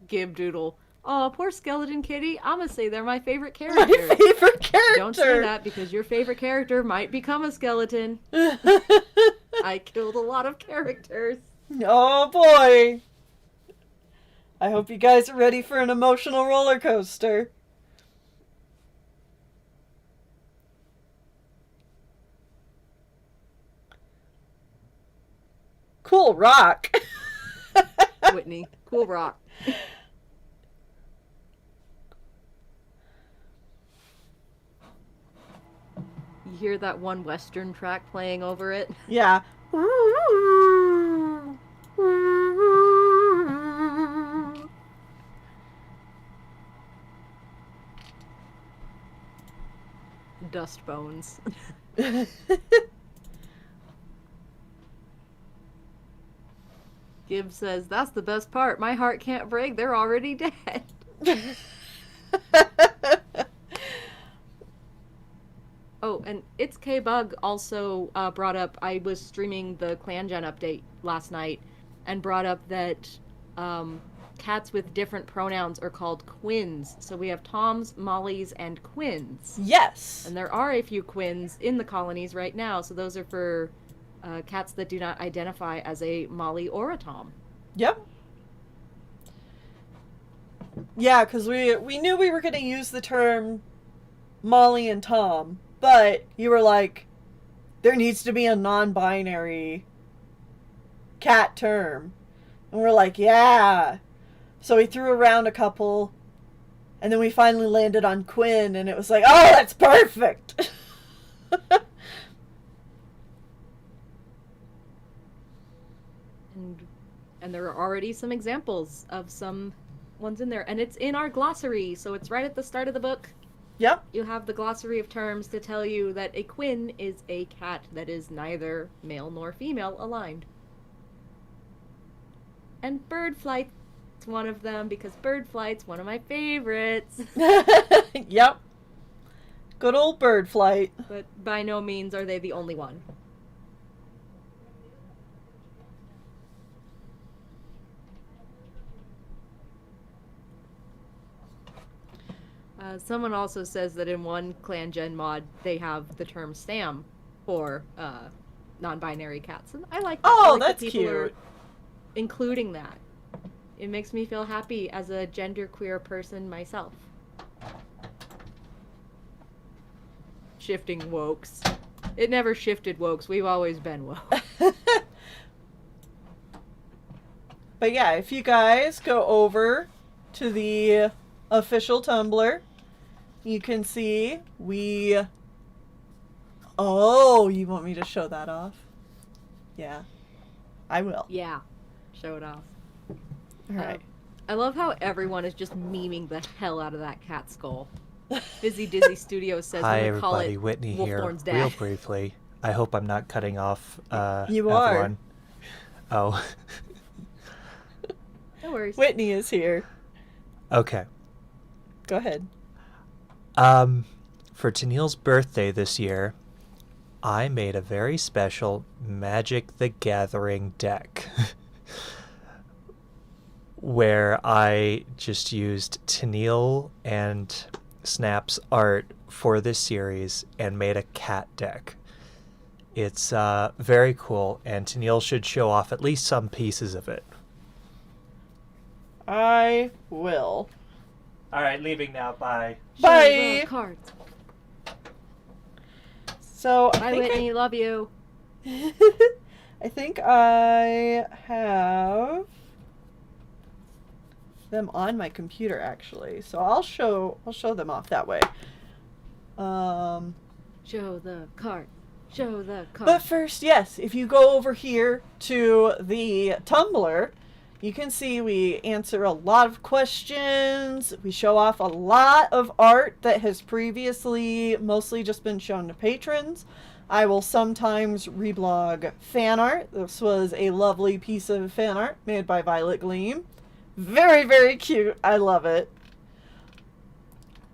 S2: Gib Doodle. Oh, poor skeleton kitty. I'ma say they're my favorite
S1: My
S2: character.
S1: favorite character.
S2: Don't say that because your favorite character might become a skeleton. I killed a lot of characters.
S1: Oh boy. I hope you guys are ready for an emotional roller coaster. Cool rock.
S2: Whitney. Cool rock. You hear that one Western track playing over it?
S1: Yeah.
S2: Dust bones. Gibbs says, that's the best part. My heart can't break. They're already dead. Oh, and It's K-Bug also brought up, I was streaming the ClanGen update last night, and brought up that cats with different pronouns are called quins. So we have Toms, Mollies, and quins.
S1: Yes.
S2: And there are a few quins in the colonies right now, so those are for cats that do not identify as a Molly or a Tom.
S1: Yep. Yeah, because we knew we were going to use the term Molly and Tom, but you were like, there needs to be a non-binary cat term. And we're like, yeah. So we threw around a couple, and then we finally landed on Quinn, and it was like, oh, that's perfect!
S2: And there are already some examples of some ones in there. And it's in our glossary, so it's right at the start of the book.
S1: Yep.
S2: You have the glossary of terms to tell you that a quin is a cat that is neither male nor female aligned. And bird flight one of them because bird flight's one of my favorites.
S1: Yep. Good old bird flight.
S2: But by no means are they the only one. Someone also says that in one Clan Gen mod, they have the term Sam for non-binary cats. And I like that.
S1: Oh,
S2: I like that
S1: that's
S2: people are
S1: cute.
S2: including that. It makes me feel happy as a genderqueer person myself. Shifting wokes. It never shifted wokes. We've always been woke.
S1: But yeah, if you guys go over to the official Tumblr, you can see Oh, you want me to show that off? Yeah, I will.
S2: Yeah. Show it off.
S1: All right.
S2: I love how everyone is just memeing the hell out of that cat skull. Busy Dizzy Studios says
S4: Hi
S2: we're gonna call
S4: everybody,
S2: it
S4: Whitney here.
S2: Wolfthorn's
S4: Real
S2: dad.
S4: briefly, I hope I'm not cutting off
S1: You are.
S4: Avalon. Oh,
S2: No worries.
S1: Whitney is here.
S4: okay.
S1: Go ahead.
S4: For Tennille's birthday this year, I made a very special Magic the Gathering deck. Where I just used Tennille and Snap's art for this series and made a cat deck. It's very cool, and Tennille should show off at least some pieces of it.
S1: I will.
S4: All right, leaving now. Bye.
S2: Show
S1: Bye.
S2: the cards.
S1: So I
S2: Bye,
S1: think
S2: Whitney. Love you.
S1: I think I have them on my computer actually. So I'll show them off that way.
S2: Show the card. Show the card.
S1: But first, yes, if you go over here to the Tumblr, you can see we answer a lot of questions. We show off a lot of art that has previously mostly just been shown to patrons. I will sometimes reblog fan art. This was a lovely piece of fan art made by Violet Gleam. Very, very cute. I love it.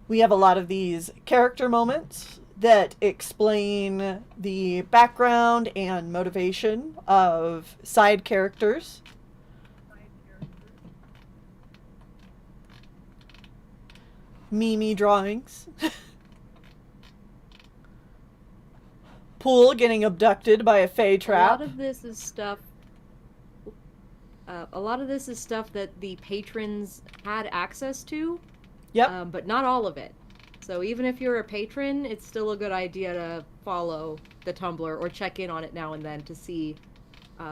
S1: We have a lot of these character moments that explain the background and motivation of side characters. Mimi drawings. Pool getting abducted by a fey
S2: A
S1: trap.
S2: lot of this is stuff. A lot of this is stuff that the patrons had access to.
S1: Yep.
S2: But not all of it. So even if you're a patron, it's still a good idea to follow the Tumblr or check in on it now and then to see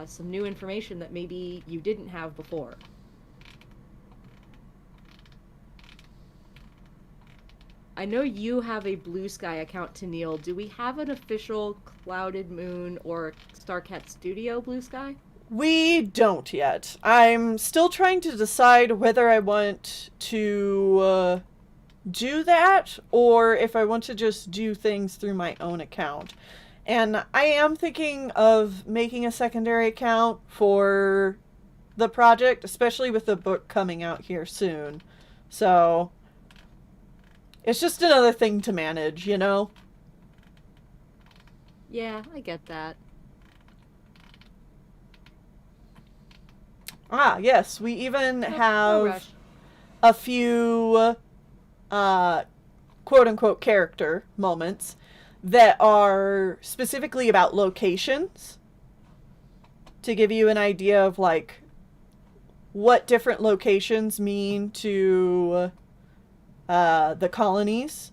S2: some new information that maybe you didn't have before. I know you have a Blue Sky account, Tennille. Do we have an official Clouded Moon or Starcat Studio Blue Sky?
S1: We don't yet. I'm still trying to decide whether I want to do that or if I want to just do things through my own account. And I am thinking of making a secondary account for the project, especially with the book coming out here soon. So it's just another thing to manage, you know?
S2: Yeah, I get that.
S1: Ah, yes, we even
S2: No
S1: have
S2: rush.
S1: a few quote-unquote character moments that are specifically about locations to give you an idea of, like, what different locations mean to the colonies.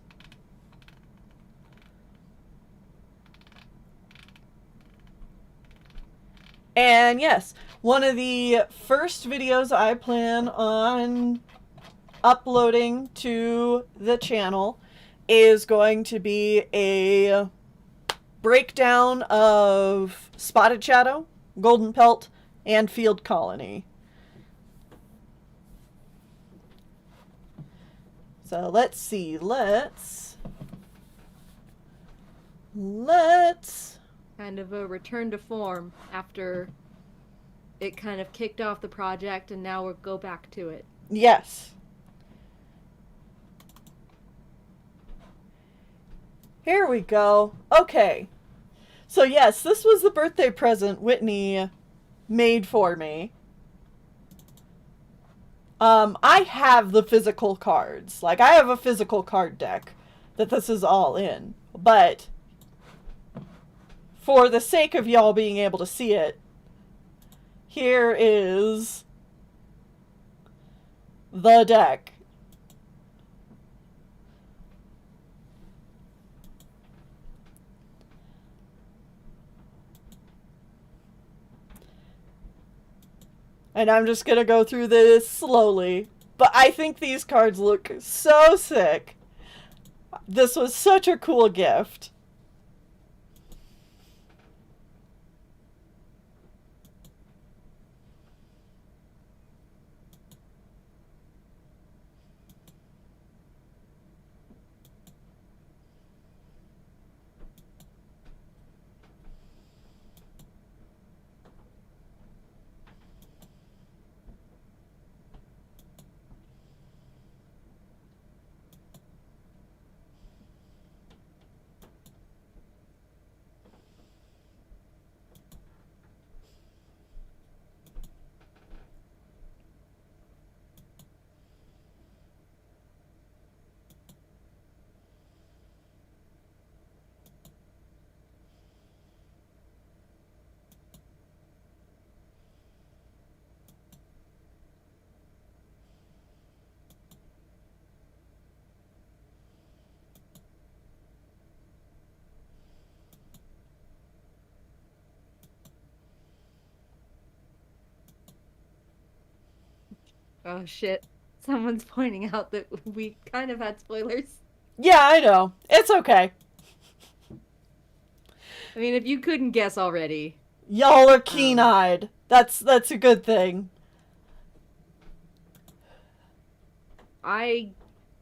S1: And yes, one of the first videos I plan on uploading to the channel is going to be a breakdown of Spotted Shadow, Golden Pelt, and Field Colony. So let's see, let's
S2: Kind of a return to form after it kind of kicked off the project, and now we'll go back to it.
S1: Yes. Here we go. Okay. So yes, this was the birthday present Whitney made for me. I have the physical cards. Like, I have a physical card deck that this is all in. But for the sake of y'all being able to see it, here is the deck. And I'm just going to go through this slowly. But I think these cards look so sick. This was such a cool gift.
S2: Oh shit. Someone's pointing out that we kind of had spoilers.
S1: Yeah, I know. It's okay.
S2: I mean, if you couldn't guess already.
S1: Y'all are keen-eyed. That's a good thing.
S2: I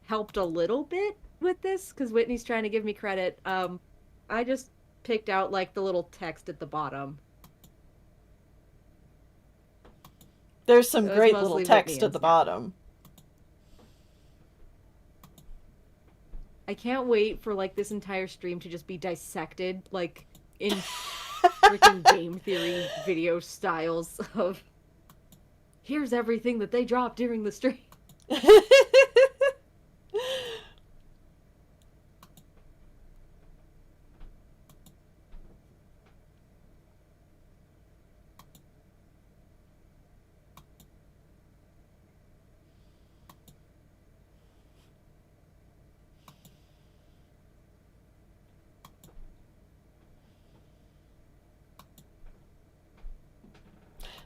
S2: helped a little bit with this because Whitney's trying to give me credit. I just picked out like the little text at the bottom.
S1: There's some
S2: It was
S1: great
S2: mostly
S1: little
S2: Whitney
S1: text
S2: and
S1: at the
S2: Snap.
S1: bottom.
S2: I can't wait for like this entire stream to just be dissected like in freaking game theory video styles of here's everything that they dropped during the stream.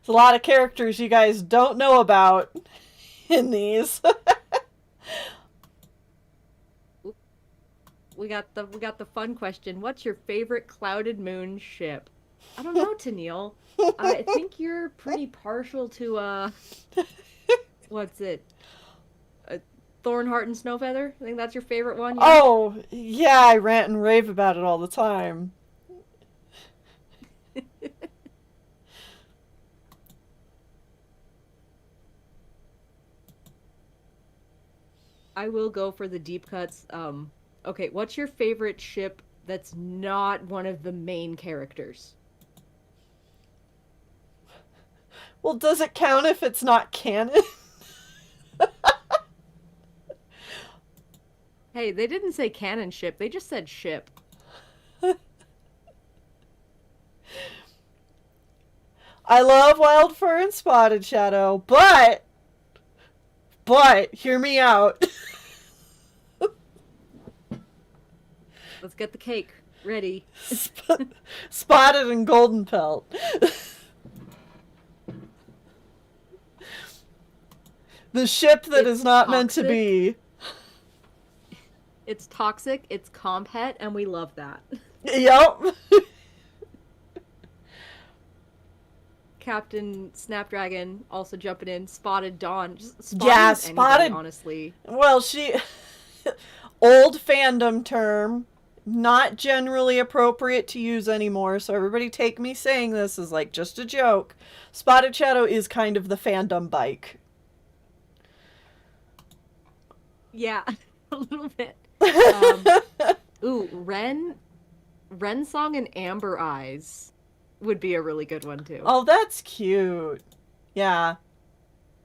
S1: There's a lot of characters you guys don't know about in these.
S2: We got the fun question. What's your favorite clouded moon ship? I don't know, Tennille. I think you're pretty partial to what's it? Thornheart and Snowfeather? I think that's your favorite one. Yeah?
S1: Oh, yeah, I rant and rave about it all the time.
S2: I will go for the deep cuts. Okay, what's your favorite ship that's not one of the main characters?
S1: Well, does it count if it's not canon?
S2: Hey, they didn't say canon ship. They just said ship.
S1: I love Wildfur and Spotted Shadow, but hear me out.
S2: Let's get the cake ready.
S1: Spotted and Golden Pelt. The ship that
S2: It's
S1: is not meant to
S2: toxic.
S1: be.
S2: It's toxic, it's compet, and we love that.
S1: Yep.
S2: Captain Snapdragon also jumping in. Spotted Dawn. Just spotted
S1: Yeah,
S2: anybody,
S1: Spotted-
S2: honestly.
S1: Well, she... Old fandom term. not generally appropriate to use anymore, so everybody take me saying this as like just a joke. Spotted Shadow is kind of the fandom bike.
S2: Yeah, a little bit. Ooh, Ren Song and Amber Eyes would be a really good one too.
S1: Oh, that's cute. Yeah.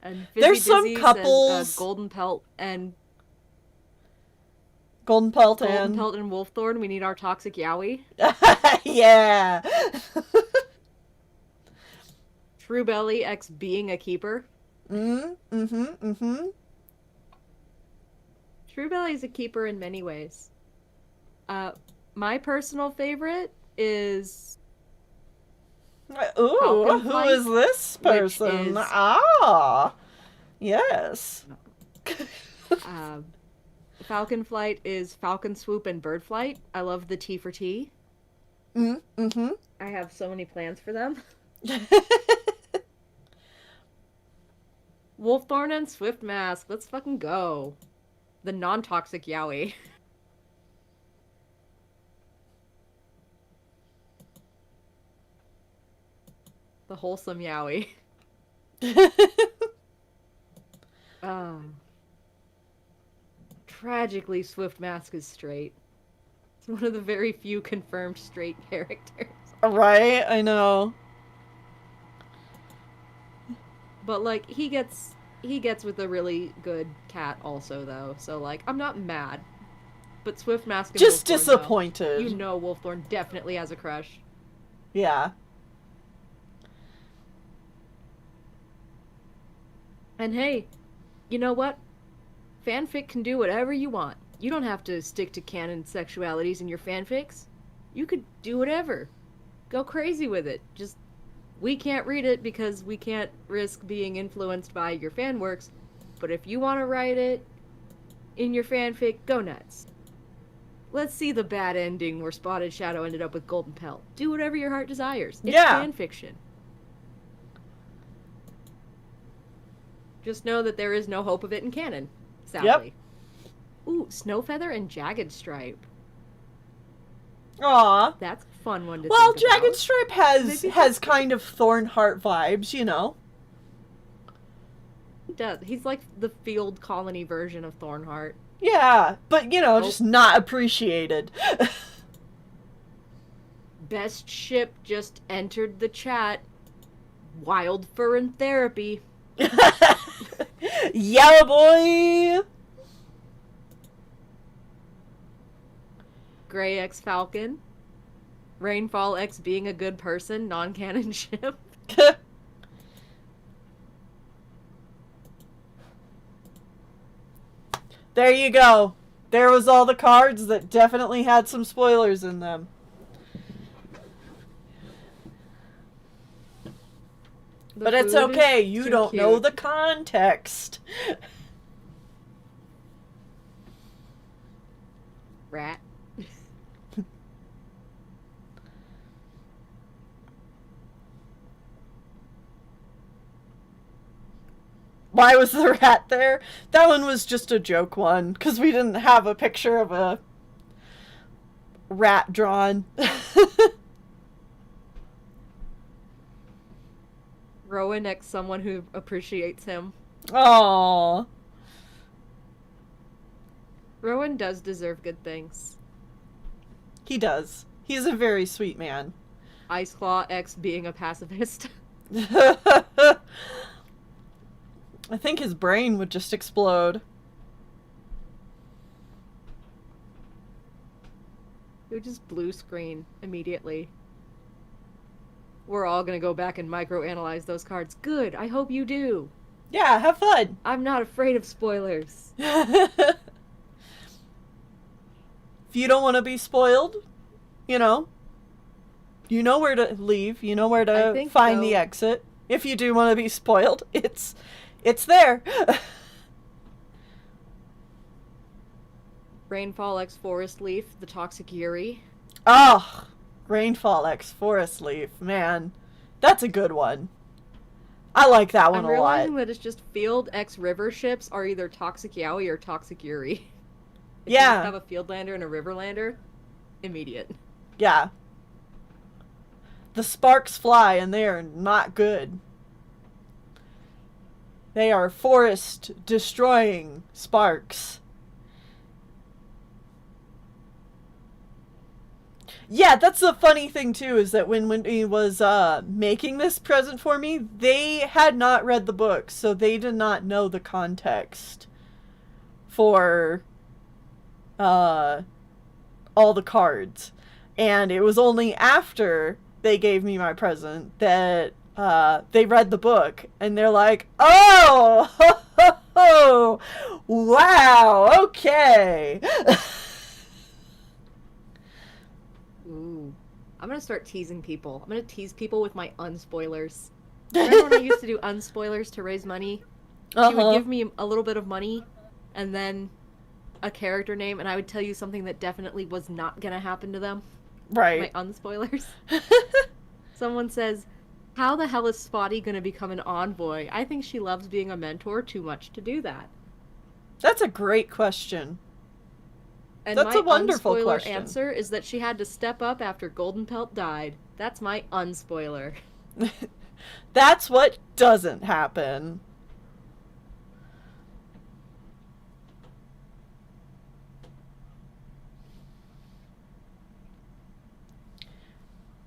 S2: And
S1: There's some
S2: Dizzy
S1: couples-
S2: says, Golden Pelt and
S1: Golden
S2: Wolfthorn. We need our toxic yaoi.
S1: Yeah.
S2: True Belly X being a keeper.
S1: Mm-hmm.
S2: True Belly is a keeper in many ways. My personal favorite is
S1: Ooh,
S2: Falcon
S1: who
S2: Flight,
S1: is this person?
S2: is-
S1: Ah, yes.
S2: Falcon Flight is Falcon Swoop and Bird Flight. I love the T for T.
S1: Mm-hmm.
S2: I have so many plans for them. Wolfthorn and Swift Mask. Let's fucking go. The non-toxic yaoi. The wholesome yaoi. Tragically, Swift Mask is straight. It's one of the very few confirmed straight characters.
S1: Right, I know.
S2: But like he gets with a really good cat also though. So like I'm not mad. But Swift Mask and
S1: Just
S2: Wolfthorn, though,
S1: disappointed.
S2: you know Wolfthorn definitely has a crush.
S1: Yeah.
S2: And hey, you know what? Fanfic can do whatever you want. You don't have to stick to canon sexualities in your fanfics. You could do whatever. Go crazy with it. Just, we can't read it because we can't risk being influenced by your fan works. But if you want to write it in your fanfic, go nuts. Let's see the bad ending where Spotted Shadow ended up with Golden Pelt. Do whatever your heart desires. It's
S1: Yeah.
S2: fanfiction. Just know that there is no hope of it in canon, sadly. Ooh, Snowfeather and Jagged Stripe.
S1: Aw.
S2: That's a fun one to
S1: Well,
S2: think about.
S1: Jagged Stripe has
S2: Maybe
S1: kind of Thornheart vibes, you know.
S2: He does. He's like the field colony version of Thornheart.
S1: Yeah, but you know,
S2: Oh.
S1: just not appreciated.
S2: Best ship just entered the chat. Wild Fur and Therapy.
S1: Yeah, boy.
S2: Gray X Falcon. Rainfall X being a good person, non-canon ship.
S1: There you go. There was all the cards that definitely had some spoilers in them.
S2: The
S1: But it's
S2: food is
S1: okay, you
S2: too
S1: don't know
S2: cute.
S1: the context.
S2: Rat.
S1: Why was the rat there? That one was just a joke one, because we didn't have a picture of a rat drawn.
S2: Rowan X someone who appreciates him.
S1: Aww.
S2: Rowan does deserve good things.
S1: He does. He's a very sweet man.
S2: Ice Claw X being a pacifist.
S1: I think his brain would just explode.
S2: It would just blue screen immediately. We're all gonna go back and microanalyze those cards. Good, I hope you do.
S1: Yeah, have fun.
S2: I'm not afraid of spoilers.
S1: If you don't want to be spoiled, you know where to leave. You know where
S2: I
S1: to
S2: think
S1: find the
S2: so.
S1: exit. If you do want to be spoiled, it's there.
S2: Rainfall X Forest Leaf, the Toxic Yuri.
S1: Oh, Rainfall X Forest Leaf, man, that's a good one. I like that one
S2: I'm
S1: a lot.
S2: realizing that it's just Field X River ships are either Toxic Yaoi or Toxic Yuri. If you
S1: Yeah.
S2: just have a Field Lander and a River Lander. immediate.
S1: Yeah. The sparks fly, and they are not good. They are forest-destroying sparks. Yeah, that's the funny thing, too, is that when he was making this present for me, they had not read the book, so they did not know the context for all the cards. And it was only after they gave me my present that they read the book, and they're like, oh, ho, ho, ho, wow, okay.
S2: Ooh. I'm gonna start teasing people. I'm gonna tease people with my unspoilers. Remember when I used to do unspoilers to raise money? She would give me a little bit of money, and then a character name, and I would tell you something that definitely was not gonna happen to them.
S1: Right.
S2: My unspoilers. Someone says, how the hell is Spotty gonna become an envoy? I think she loves being a mentor too much to do that.
S1: That's a great question.
S2: And
S1: That's
S2: my
S1: a wonderful
S2: unspoiler
S1: question.
S2: answer is that she had to step up after Goldenpelt died. That's my unspoiler.
S1: That's what doesn't happen.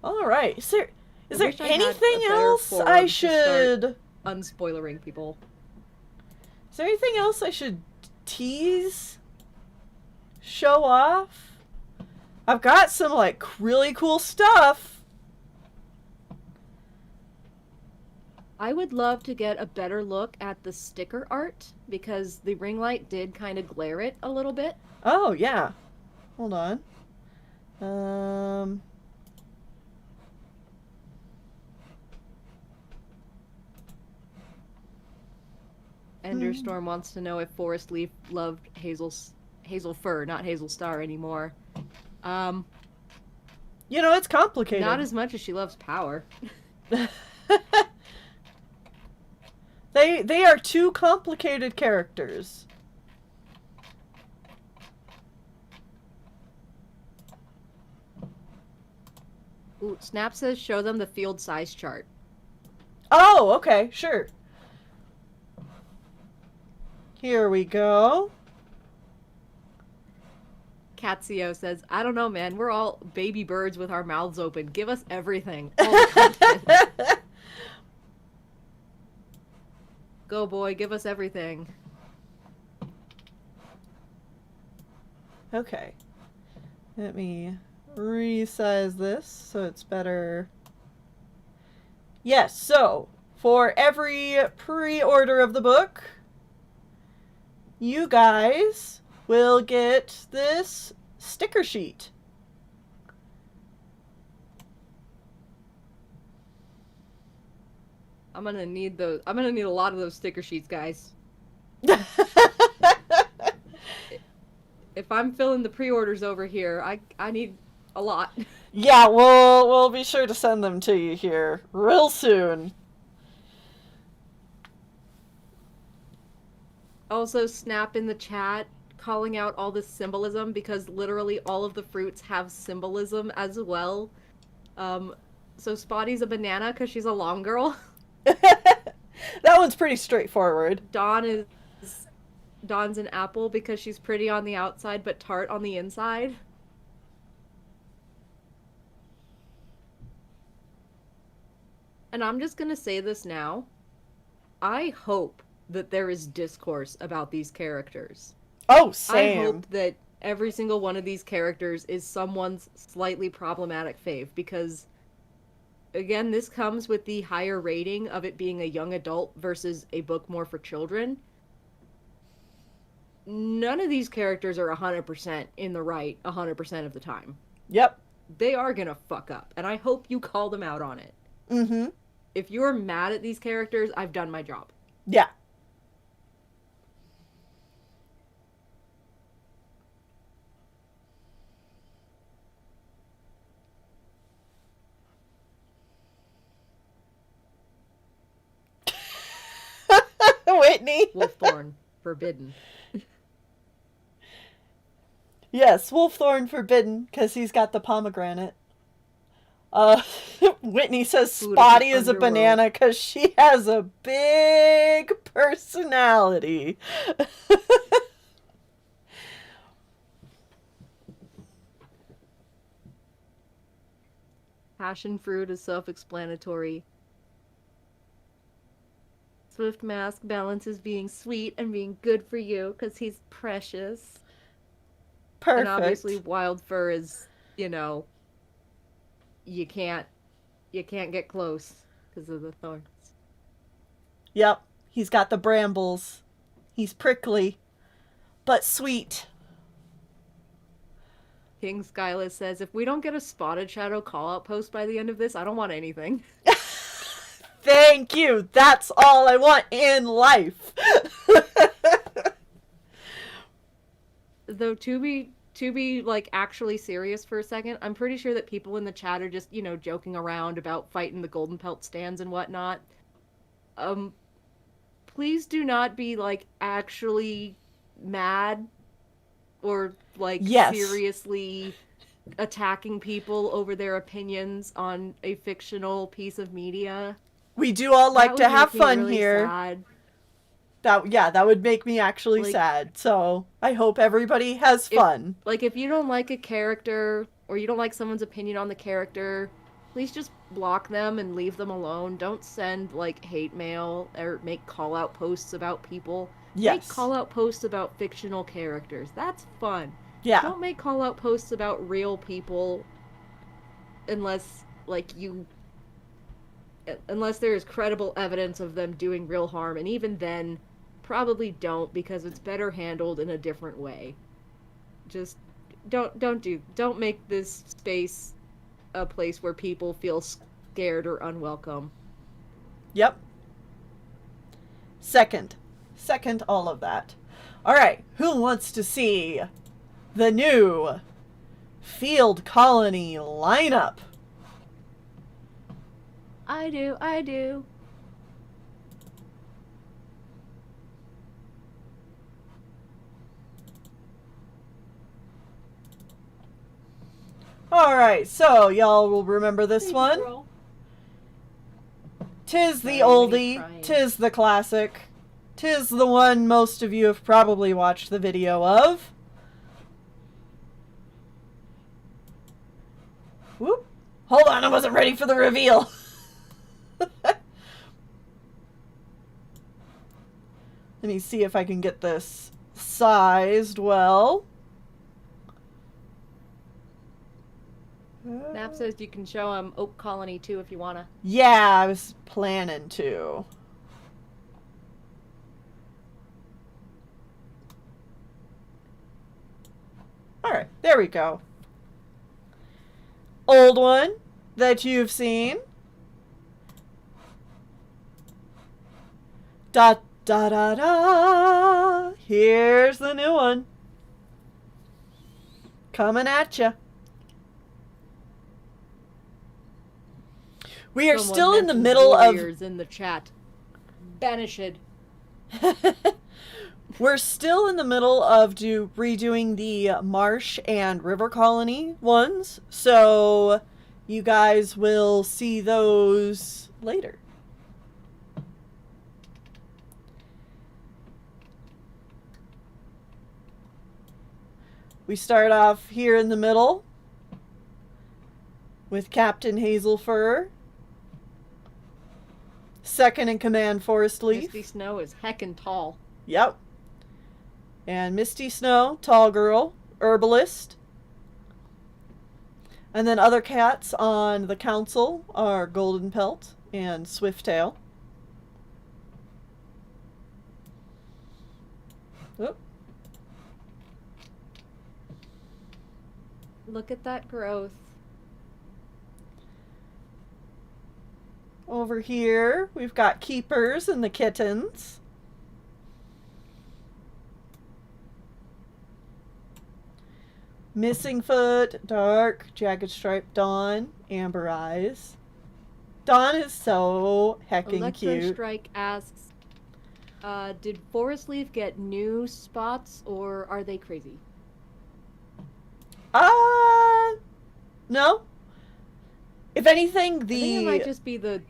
S1: All right. Is there
S2: wish I had a
S1: anything
S2: better
S1: else
S2: forum
S1: I
S2: to
S1: should...
S2: Unspoilering people.
S1: Is there anything else I should tease? Show off? I've got some, like, really cool stuff.
S2: I would love to get a better look at the sticker art, because the ring light did kind of glare it a little bit.
S1: Oh, yeah. Hold on.
S2: Enderstorm wants to know if Forest Leaf loved Hazel Fur, not Hazel Star anymore.
S1: You know, it's complicated.
S2: Not as much as she loves Power.
S1: They are two complicated characters.
S2: Ooh, Snap says show them the field size chart.
S1: Oh, okay, sure. Here we go.
S2: Katsio says, I don't know, man. We're all baby birds with our mouths open. Give us everything. All the content. Go, boy. Give us everything.
S1: Okay. Let me resize this so it's better. Yes, so for every pre-order of the book, you guys will get this sticker sheet.
S2: I'm gonna need those. I'm gonna need a lot of those sticker sheets, guys. If I'm filling the pre-orders over here, I need a lot.
S1: Yeah, we'll be sure to send them to you here real soon.
S2: Also, Snap in the chat calling out all this symbolism, because literally all of the fruits have symbolism as well. So Spotty's a banana because she's a long girl.
S1: That one's pretty straightforward.
S2: Dawn's an apple because she's pretty on the outside but tart on the inside. And I'm just gonna say this now. I hope that there is discourse about these characters.
S1: Oh, same.
S2: I hope that every single one of these characters is someone's slightly problematic fave, because, again, this comes with the higher rating of it being a young adult versus a book more for children. None of these characters are 100% in the right 100% of the time.
S1: Yep.
S2: They are gonna fuck up, and I hope you call them out on it.
S1: Mm-hmm.
S2: If you're mad at these characters, I've done my job.
S1: Yeah. Whitney.
S2: Wolfthorn, forbidden.
S1: Yes, Wolfthorn forbidden because he's got the pomegranate. Whitney says
S2: Food of the
S1: Spotty is a
S2: underworld.
S1: banana because she has a big personality.
S2: Passion fruit is self-explanatory. Swift Mask balances being sweet and being good for you because he's precious.
S1: Perfect.
S2: And obviously Wild Fur is, you know, you can't get close because of the thorns.
S1: Yep, he's got the brambles. He's prickly, but sweet.
S2: King Skyless says, if we don't get a Spotted Shadow call-out post by the end of this, I don't want anything.
S1: Thank you. That's all I want in life.
S2: Though to be like actually serious for a second, I'm pretty sure that people in the chat are just, you know, joking around about fighting the Golden Pelt stands and whatnot. Please do not be like actually mad or like
S1: Yes.
S2: seriously attacking people over their opinions on a fictional piece of media.
S1: We do all like
S2: That
S1: to
S2: would
S1: have
S2: make me
S1: fun
S2: really
S1: here.
S2: sad.
S1: That would make me actually
S2: Like-
S1: sad. So I hope everybody has fun.
S2: Like, if you don't like a character, or you don't like someone's opinion on the character, please just block them and leave them alone. Don't send, like, hate mail or make call-out posts about people.
S1: Yes.
S2: Make call-out posts about fictional characters. That's fun.
S1: Yeah.
S2: Don't make call-out posts about real people unless, like, unless there is credible evidence of them doing real harm, and even then, probably don't, because it's better handled in a different way. Just don't make this space a place where people feel scared or unwelcome.
S1: Yep. Second all of that. All right, who wants to see the new field colony lineup?
S2: I do.
S1: All right, so y'all will remember this one.
S2: Girl.
S1: Tis the
S2: Crying,
S1: oldie,
S2: crying.
S1: tis the classic, tis the one most of you have probably watched the video of. Whoop. Hold on, I wasn't ready for the reveal. Let me see if I can get this sized well.
S2: Nap says you can show him Oak Colony too if you wanna.
S1: Yeah, I was planning to. Alright, there we go. Old one that you've seen. Da da da da. Here's the new one. Coming at ya. We are
S2: Someone
S1: still in the
S2: mentioned
S1: middle of
S2: warriors in the chat. Banished.
S1: We're still in the middle of redoing the marsh and river colony ones, so you guys will see those later. We start off here in the middle with Captain Hazelfur, second in command Forest Leaf.
S2: Misty Snow is heckin' tall.
S1: Yep. And Misty Snow, Tall Girl, Herbalist. And then other cats on the council are Golden Pelt and Swifttail. Oop.
S2: Look at that growth.
S1: Over here, we've got Keepers and the Kittens. Missing Foot, Dark, Jagged Stripe, Dawn, Amber Eyes. Dawn is so heckin'
S2: Electro
S1: cute.
S2: Strike asks, did Forest Leaf get new spots or are they crazy?
S1: No. If anything,
S2: I think it might just be the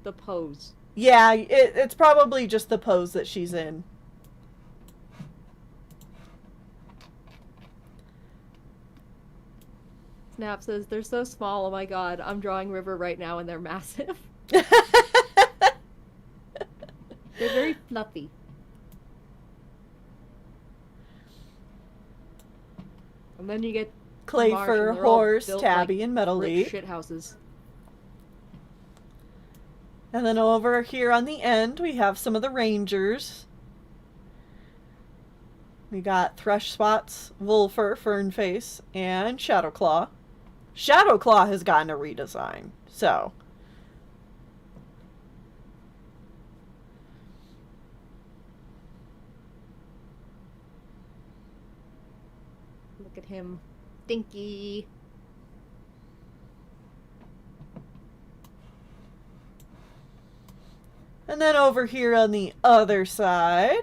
S2: pose.
S1: Yeah, it's probably just the pose that she's in.
S2: Snap says, they're so small, oh my god, I'm drawing River right now and they're massive. They're very fluffy. And then you get Marsh, and
S1: Clayfur,
S2: they're all
S1: Horse,
S2: built
S1: Tabby,
S2: like
S1: and Metal
S2: brick
S1: Leaf.
S2: shit houses.
S1: And then over here on the end, we have some of the Rangers. We got Thrush Spots, Wolfer, Fernface, and Shadowclaw. Shadowclaw has gotten a redesign, so.
S2: Look at him. Stinky.
S1: And then over here on the other side,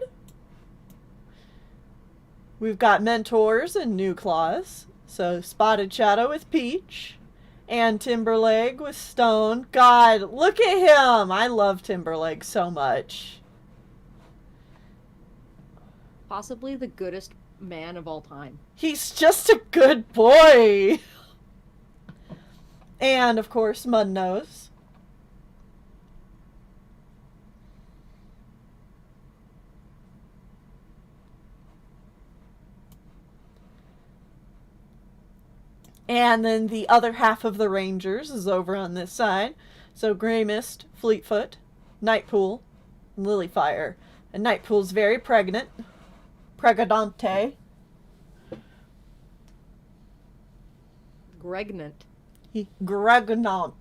S1: we've got Mentors and New Claws. So Spotted Shadow with Peach and Timberleg with Stone. God, look at him! I love Timberleg so much.
S2: Possibly the goodest man of all time.
S1: He's just a good boy! And, of course, Mudnose. And then the other half of the Rangers is over on this side. So Grey Mist, Fleetfoot, Nightpool, and Lilyfire. And Nightpool's very pregnant. Pregnante.
S2: Gregnant.
S1: Gregnant.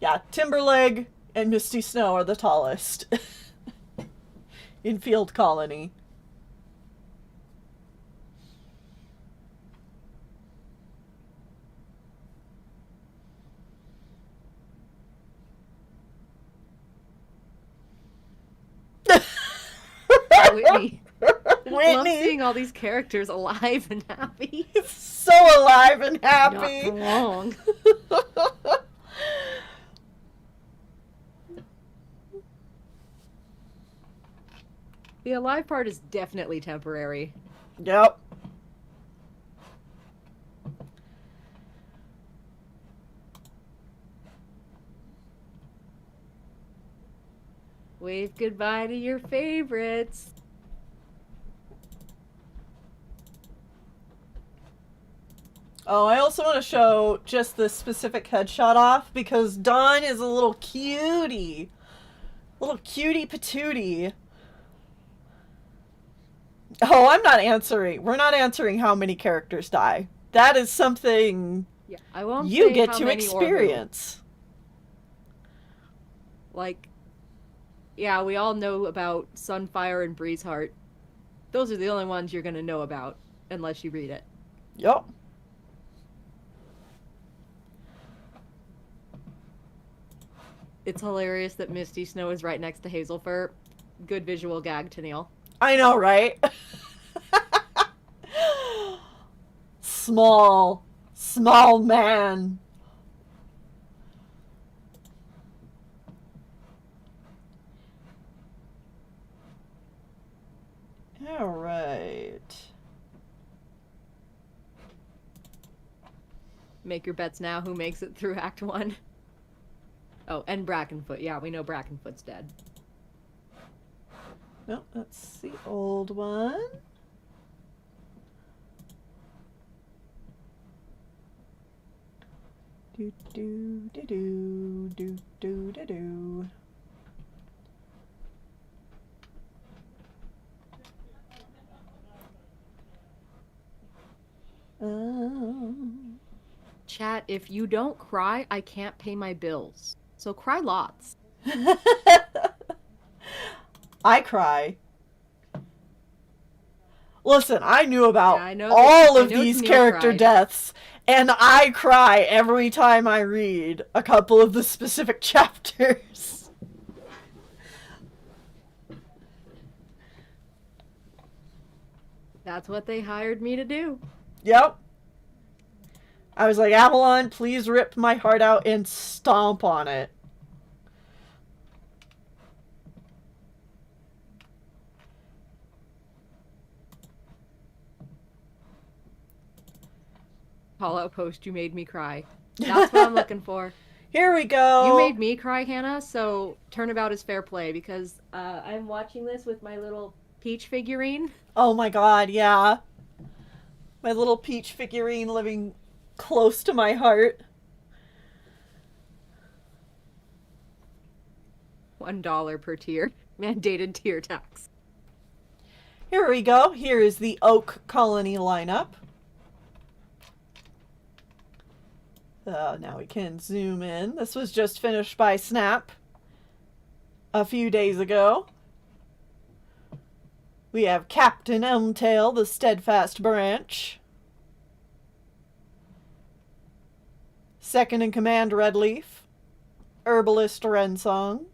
S1: Yeah, Timberleg and Misty Snow are the tallest. In Field Colony.
S2: Whitney. Love
S1: Whitney.
S2: seeing all these characters alive and happy.
S1: So alive and happy.
S2: Not for long. The alive part is definitely temporary.
S1: Yep.
S2: Wave goodbye to your favorites.
S1: Oh, I also want to show just the specific headshot off because Dawn is a little cutie. Little cutie patootie. Oh, I'm not answering. We're not answering how many characters die. That is something
S2: Yeah, I won't
S1: you
S2: say
S1: get
S2: how
S1: to
S2: many or who.
S1: experience.
S2: Like, yeah, we all know about Sunfire and Breezeheart. Those are the only ones you're gonna know about, unless you read it.
S1: Yup.
S2: It's hilarious that Misty Snow is right next to Hazelfur. Good visual gag to Neil.
S1: I know, right? Small man. All right.
S2: Make your bets now who makes it through Act 1. Oh, and Brackenfoot. Yeah, we know Brackenfoot's dead.
S1: No, that's the old one. Do do do do do do do do.
S2: Chat, if you don't cry, I can't pay my bills. So cry lots.
S1: I cry. Listen, I knew about
S2: Yeah, I know
S1: all
S2: that-
S1: of
S2: I know
S1: these
S2: Tennille
S1: character
S2: cried.
S1: deaths, and I cry every time I read a couple of the specific chapters.
S2: That's what they hired me to do.
S1: Yep. I was like, Avalon, please rip my heart out and stomp on it.
S2: Call out post, you made me cry. That's what I'm looking for.
S1: Here we go.
S2: You made me cry, Hannah, so turnabout is fair play because I'm watching this with my little Peach figurine.
S1: Oh my god, yeah. My little Peach figurine living close to my heart.
S2: $1 per tier. Mandated tier tax.
S1: Here we go. Here is the Oak Colony lineup. Now we can zoom in. This was just finished by Snap a few days ago. We have Captain Elmtail, the Steadfast Branch. Second in Command, Redleaf. Herbalist, Wrensong.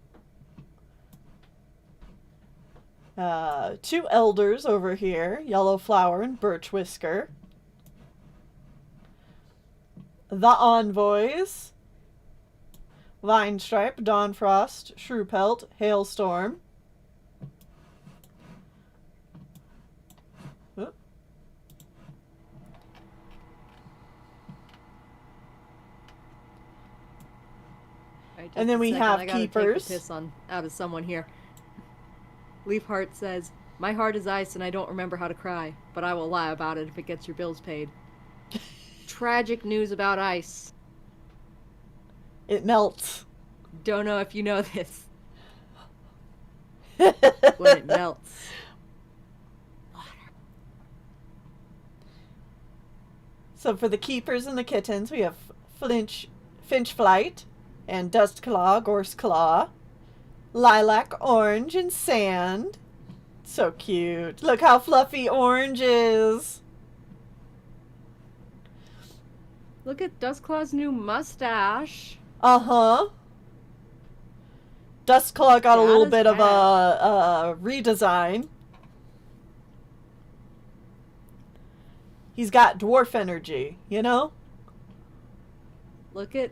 S1: Two Elders over here, Yellow Flower and Birch Whisker. The Envoys. Vinestripe, Dawnfrost, Shrewpelt, Hailstorm. Oop.
S2: Right,
S1: And then we have
S2: I gotta
S1: Keepers.
S2: Take the piss out of someone here. Leafheart says, "My heart is ice and I don't remember how to cry, but I will lie about it if it gets your bills paid." Tragic news about ice.
S1: It melts.
S2: Don't know if you know this. When it melts.
S1: So for the Keepers and the Kittens, we have Finchflight and Dustclaw, Gorseclaw. Lilac, Orange, and Sand. So cute. Look how fluffy Orange is.
S2: Look at Dustclaw's new mustache.
S1: Uh-huh. Dustclaw got a
S2: That
S1: little
S2: is
S1: bit of
S2: bad.
S1: a redesign. He's got dwarf energy, you know?
S2: Look at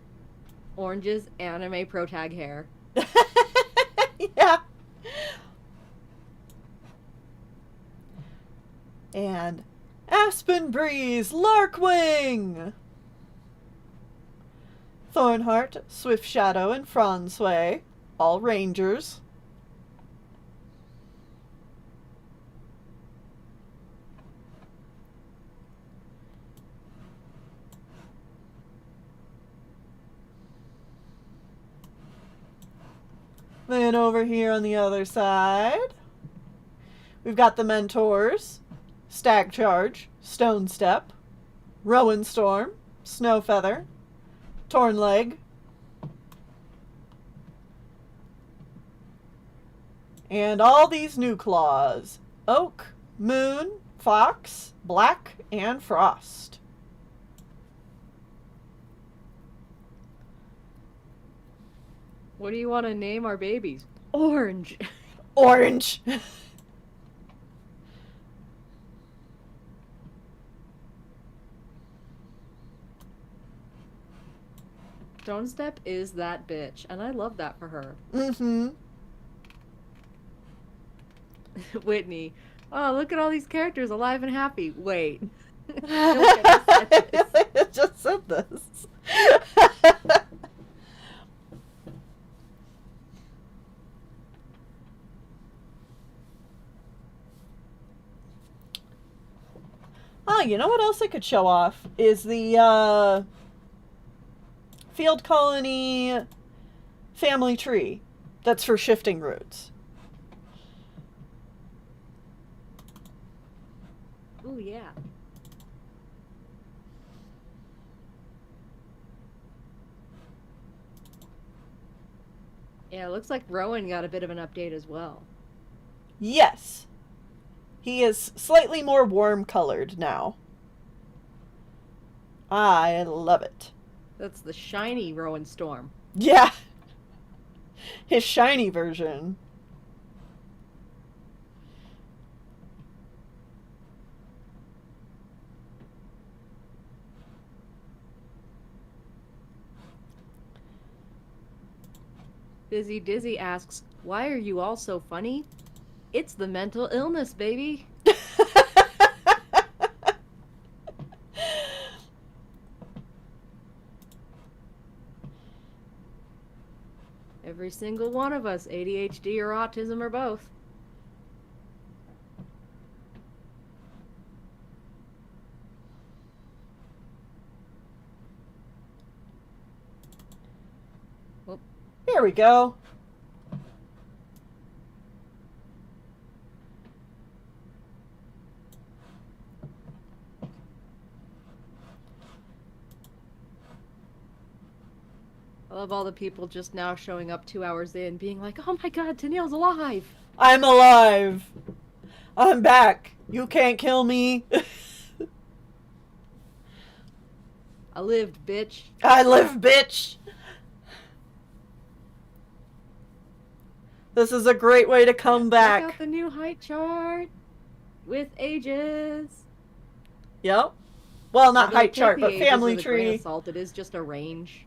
S2: Orange's anime pro tag hair.
S1: Yeah. And Aspen Breeze, Larkwing. Thornheart, Swift Shadow, and Franzway, all Rangers. Then over here on the other side, we've got the Mentors, Stag Charge, Stone Step, Rowan Storm, Snowfeather, Torn Leg, and all these new claws: Oak, Moon, Fox, Black, and Frost.
S2: What do you want to name our babies? Orange.
S1: Orange.
S2: Stone Step is that bitch, and I love that for her.
S1: Mm-hmm.
S2: Whitney. Oh, look at all these characters alive and happy. Wait. Don't get us at this.
S1: I just said this. Oh, you know what else I could show off is the field colony family tree that's for shifting roots.
S2: Oh, yeah. Yeah, it looks like Rowan got a bit of an update as well.
S1: Yes. He is slightly more warm colored now. I love it.
S2: That's the shiny Rowan Storm.
S1: Yeah. His shiny version.
S2: Busy Dizzy asks, why are you all so funny? It's the mental illness, baby. Every single one of us, ADHD or autism or both. Well,
S1: There we go.
S2: I love all the people just now showing up 2 hours in, being like, oh my god, Tennille's alive!
S1: I'm alive. I'm back. You can't kill me.
S2: I lived, bitch.
S1: I live, bitch. This is a great way to come back.
S2: Check out the new height chart with ages.
S1: Yep. Well, not
S2: Although
S1: height
S2: take
S1: chart,
S2: the
S1: but
S2: ages
S1: family
S2: with a grain
S1: tree.
S2: of salt, it is just a range.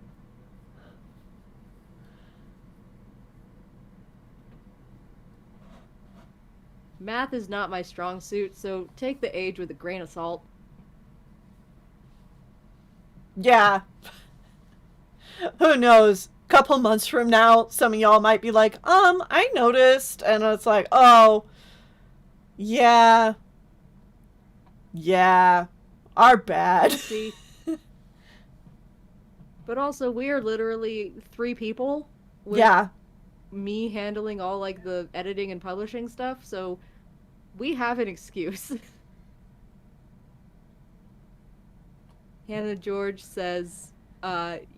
S2: Math is not my strong suit, so take the age with a grain of salt.
S1: Yeah. Who knows? Couple months from now, some of y'all might be like, I noticed. And it's like, oh, yeah. Yeah. Our bad.
S2: See? But also, we are literally 3 people. With
S1: Yeah.
S2: me handling all, like, the editing and publishing stuff, so we have an excuse. Hannah George says,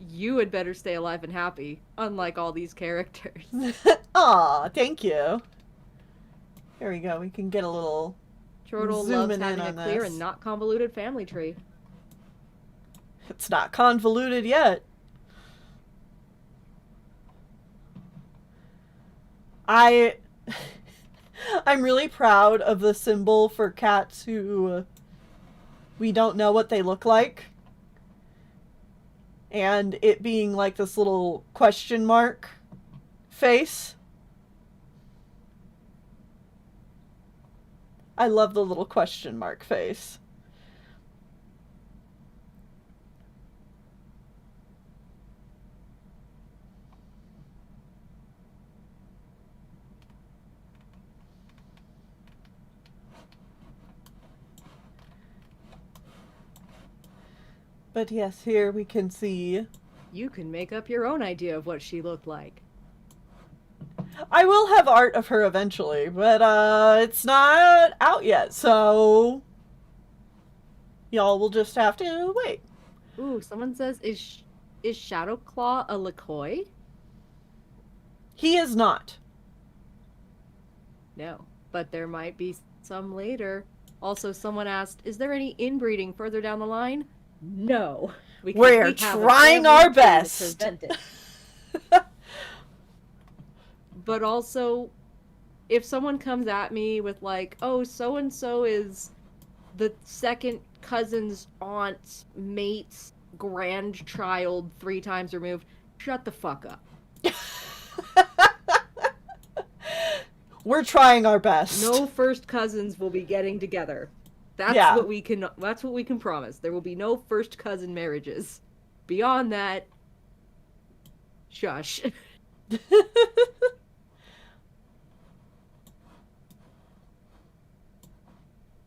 S2: you had better stay alive and happy, unlike all these characters.
S1: Aw, thank you. Here we go. We can get a little
S2: Chortle
S1: zooming
S2: loves
S1: in
S2: having a
S1: on
S2: clear
S1: this.
S2: and not convoluted family tree.
S1: It's not convoluted yet. I'm really proud of the symbol for cats who we don't know what they look like. And it being like this little question mark face. I love the little question mark face. But yes, here we can see.
S2: You can make up your own idea of what she looked like.
S1: I will have art of her eventually, but it's not out yet, so y'all will just have to wait.
S2: Ooh, someone says, is Shadowclaw a LaCoy?
S1: He is not.
S2: No, but there might be some later. Also, someone asked, is there any inbreeding further down the line? No. Because
S1: We're
S2: we have a
S1: trying
S2: family
S1: our
S2: tree to
S1: best.
S2: prevent it. But also, if someone comes at me with like, oh, so-and-so is the second cousin's aunt's mate's grandchild 3 times removed, shut the fuck up.
S1: We're trying our best.
S2: No first cousins will be getting together. That's
S1: Yeah.
S2: what we can promise. There will be no first cousin marriages. Beyond that, shush.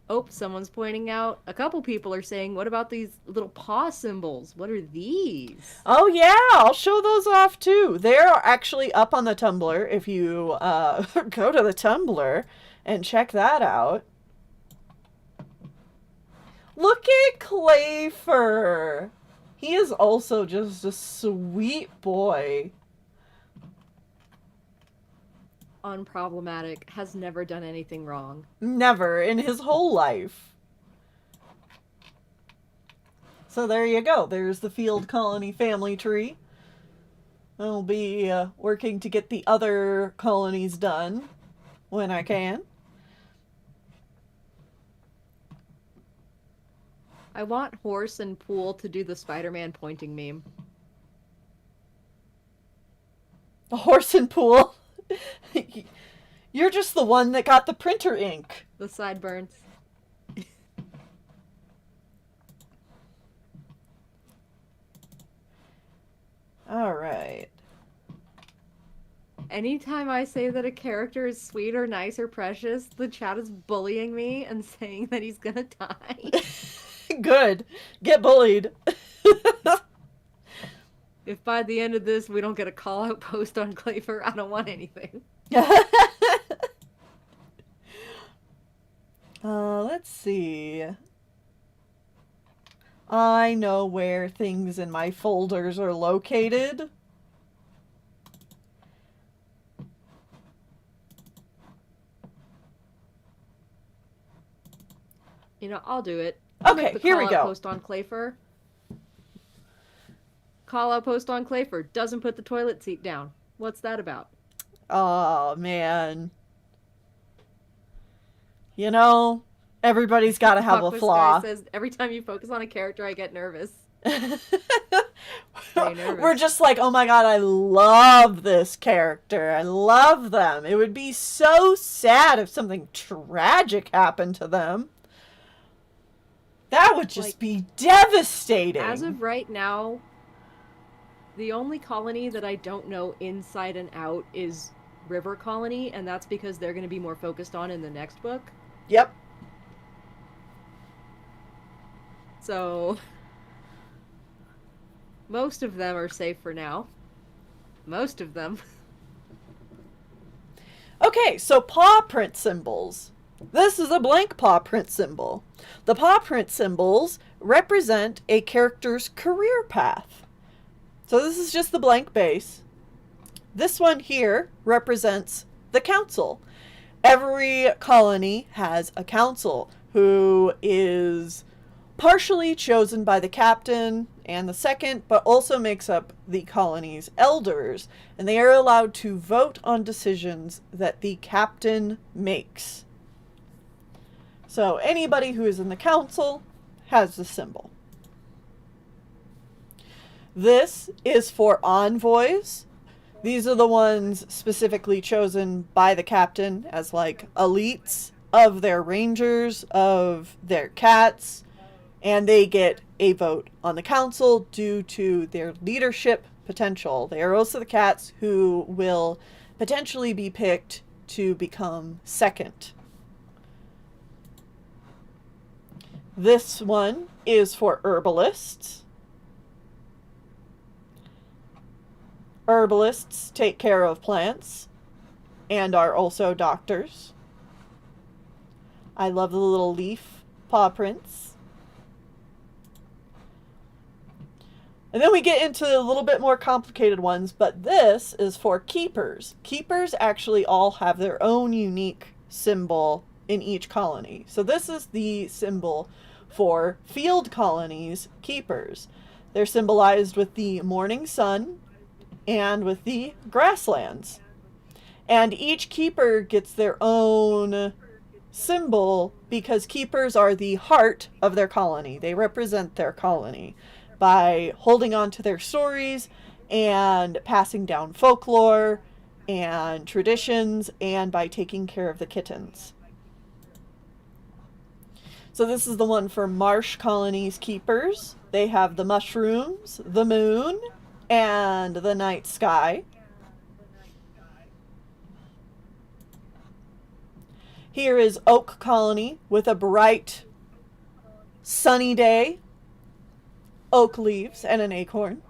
S2: Oh, someone's pointing out, a couple people are saying, what about these little paw symbols? What are these?
S1: Oh yeah, I'll show those off too. They're actually up on the Tumblr if you go to the Tumblr and check that out. Look at Clayfur. He is also just a sweet boy.
S2: Unproblematic, has never done anything wrong.
S1: Never in his whole life. So there you go. There's the Field Colony family tree. I'll be working to get the other colonies done when I can.
S2: I want Horse and Pool to do the Spider-Man pointing meme.
S1: A horse and pool. You're just the one that got the printer ink.
S2: The sideburns.
S1: All right.
S2: Anytime I say that a character is sweet or nice or precious, the chat is bullying me and saying that he's gonna die.
S1: Good. Get bullied.
S2: If by the end of this we don't get a call-out post on Clayfer, I don't want anything.
S1: Let's see. I know where things in my folders are located.
S2: You know, I'll do it. I'll
S1: Okay,
S2: make the
S1: here we
S2: call-out
S1: go.
S2: Post on Clayfer. Call-out post on Clayfer. Doesn't put the toilet seat down. What's that about?
S1: Oh, man. You know, everybody's got to have a
S2: Fuck, this
S1: flaw.
S2: guy says, every time you focus on a character, I get nervous.
S1: We're
S2: nervous.
S1: just like, oh my god, I love this character. I love them. It would be so sad if something tragic happened to them. That would just
S2: Like,
S1: be devastating.
S2: As of right now, the only colony that I don't know inside and out is River Colony, and that's because they're going to be more focused on in the next book.
S1: Yep.
S2: So, most of them are safe for now. Most of them.
S1: Okay, so paw print symbols. This is a blank paw print symbol. The paw print symbols represent a character's career path. So this is just the blank base. This one here represents the council. Every colony has a council who is partially chosen by the captain and the second, but also makes up the colony's elders, and they are allowed to vote on decisions that the captain makes. So anybody who is in the council has the symbol. This is for envoys. These are the ones specifically chosen by the captain as like elites of their rangers, of their cats, and they get a vote on the council due to their leadership potential. They are also the cats who will potentially be picked to become second. This one is for herbalists. Herbalists take care of plants and are also doctors. I love the little leaf paw prints. And then we get into a little bit more complicated ones, but this is for keepers. Keepers actually all have their own unique symbol in each colony. So this is the symbol for field colonies keepers. They're symbolized with the morning sun and with the grasslands. And each keeper gets their own symbol because keepers are the heart of their colony. They represent their colony by holding on to their stories and passing down folklore and traditions, and by taking care of the kittens. So this is the one for marsh colonies keepers. They have the mushrooms, the moon, and the night sky. Here is Oak Colony with a bright, sunny day, oak leaves, and an acorn.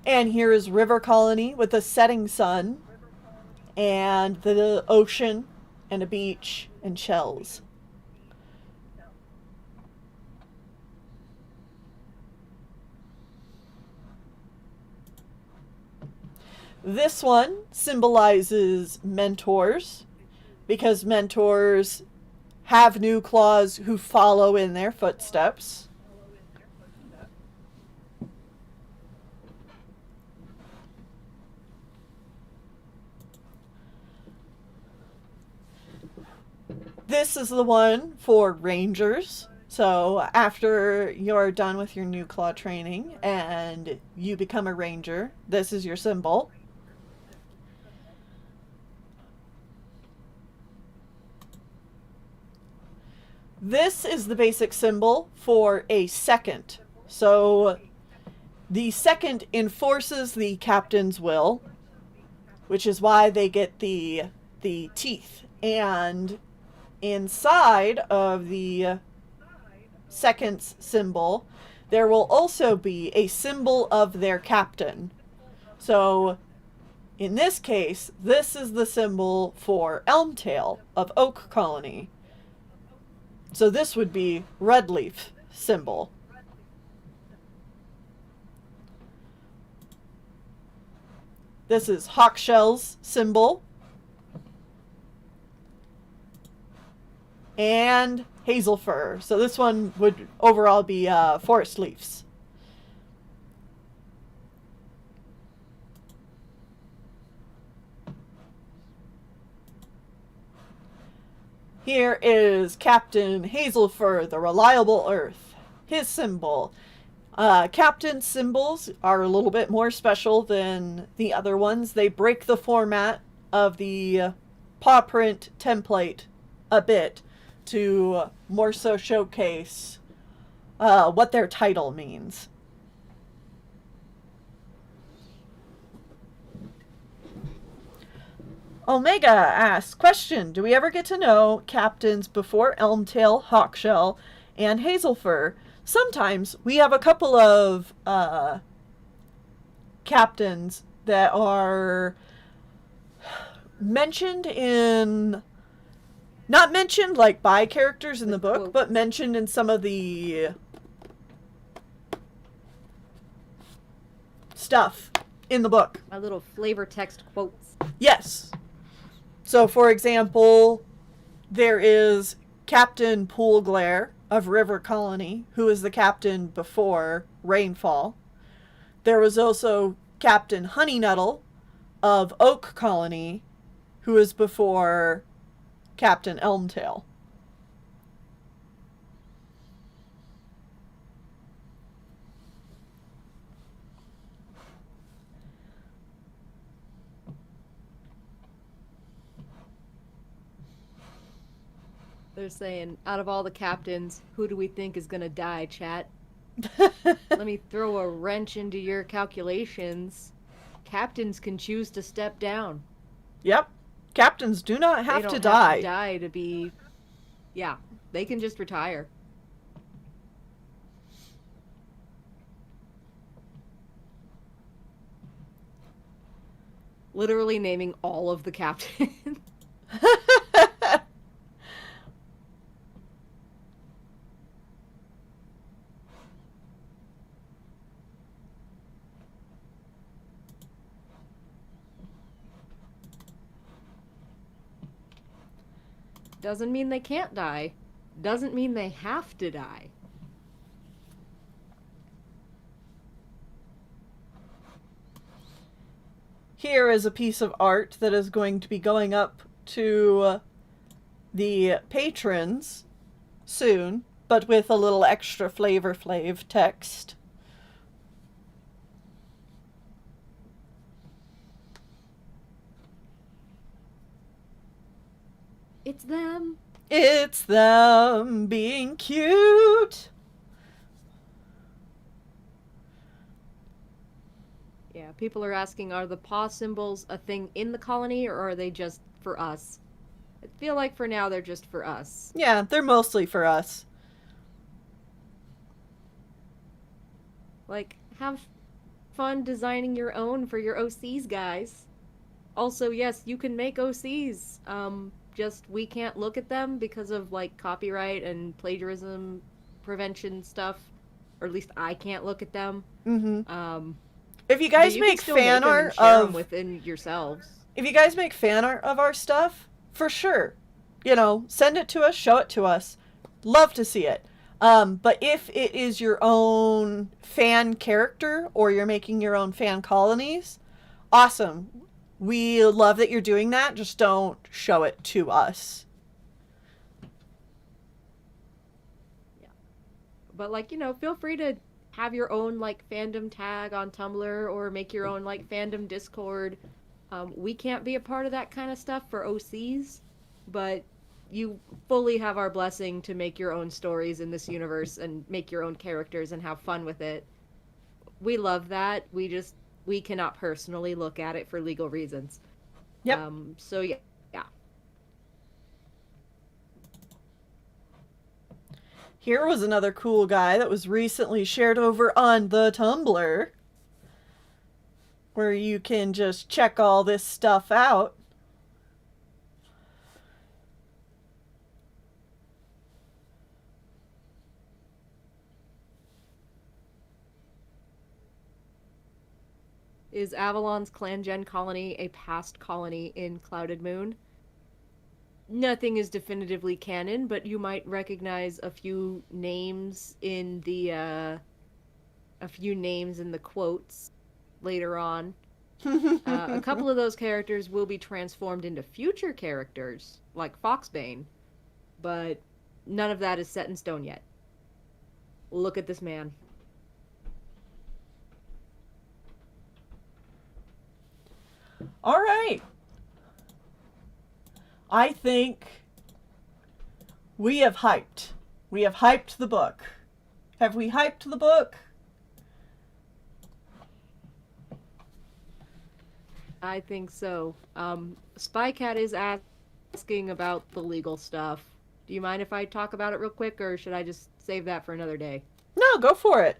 S1: And here is River Colony with a setting sun and the ocean and a beach and shells. This one symbolizes mentors, because mentors have new claws who follow in their footsteps. This is the one for rangers. So after you're done with your new claw training and you become a ranger, this is your symbol. This is the basic symbol for a second. So the second enforces the captain's will, which is why they get the teeth. And inside of the second's symbol, there will also be a symbol of their captain. So in this case, this is the symbol for Elmtail of Oak Colony. So this would be Redleaf symbol. This is Hawkshell's symbol. And Hazelfur. So this one would overall be Forest Leafs. Here is Captain Hazelfur, the Reliable Earth. His symbol. Captain symbols are a little bit more special than the other ones. They break the format of the paw print template a bit to more so showcase what their title means. Omega asks, question, do we ever get to know captains before Elmtail, Hawkshell, and Hazelfur? Sometimes we have a couple of captains that are mentioned in, not mentioned like by characters in the book, but mentioned in some of the stuff in the book.
S2: My little flavor text quotes.
S1: Yes. So, for example, there is Captain Poolglare of River Colony, who is the captain before Rainfall. There was also Captain Honeynuddle of Oak Colony, who is before Captain Elmtail.
S2: They're saying, out of all the captains, who do we think is gonna die, chat? Let me throw a wrench into your calculations. Captains can choose to step down.
S1: Yep. Captains do not have
S2: They don't
S1: to die.
S2: Have to die to be... Yeah, they can just retire. Literally naming all of the captains. Doesn't mean they can't die. Doesn't mean they have to die.
S1: Here is a piece of art that is going to be going up to the patrons soon, but with a little extra Flavor Flav text.
S2: It's them.
S1: It's them being cute.
S2: Yeah, people are asking, are the paw symbols a thing in the colony, or are they just for us? I feel like for now they're just for us.
S1: Yeah, they're mostly for us.
S2: Like, have fun designing your own for your OCs, guys. Also, yes, you can make OCs. Just we can't look at them because of like copyright and plagiarism prevention stuff, or at least I can't look at them.
S1: Mm-hmm. If you guys
S2: you
S1: make
S2: can still
S1: fan
S2: make them and
S1: art
S2: share them
S1: of
S2: within yourselves.
S1: if you guys make fan art of our stuff, for sure, you know, send it to us, show it to us. Love to see it. But if it is your own fan character or you're making your own fan colonies, awesome. We love that you're doing that. Just don't show it to us.
S2: But like, feel free to have your own like fandom tag on Tumblr or make your own like fandom Discord. We can't be a part of that kind of stuff for OCs, but you fully have our blessing to make your own stories in this universe and make your own characters and have fun with it. We love that. We cannot personally look at it for legal reasons.
S1: Yep.
S2: So yeah.
S1: Here was another cool guy that was recently shared over on the Tumblr, where you can just check all this stuff out.
S2: Is Avalon's Clan Gen colony a past colony in Clouded Moon? Nothing is definitively canon, but you might recognize a few names in the quotes later on. A couple of those characters will be transformed into future characters, like Foxbane, but none of that is set in stone yet. Look at this man.
S1: All right. I think we have hyped. We have hyped the book. Have we hyped the book?
S2: I think so. Spycat is asking about the legal stuff. Do you mind if I talk about it real quick, or should I just save that for another day?
S1: No, go for it.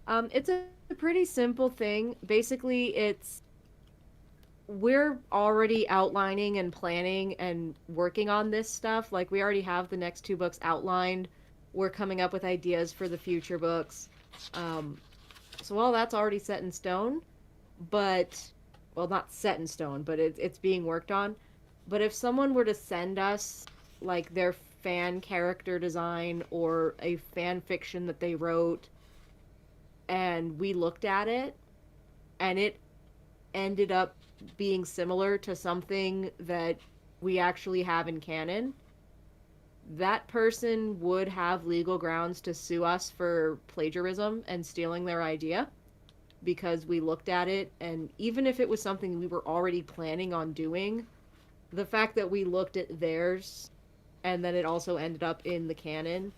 S2: It's a pretty simple thing. Basically, we're already outlining and planning and working on this stuff. Like, we already have the next 2 books outlined. We're coming up with ideas for the future books. So all that's already set in stone. But, well, not set in stone, but it's being worked on. But if someone were to send us, like, their fan character design or a fan fiction that they wrote, and we looked at it, and it ended up being similar to something that we actually have in canon, that person would have legal grounds to sue us for plagiarism and stealing their idea, because we looked at it, and even if it was something we were already planning on doing, the fact that we looked at theirs and then it also ended up in the canon,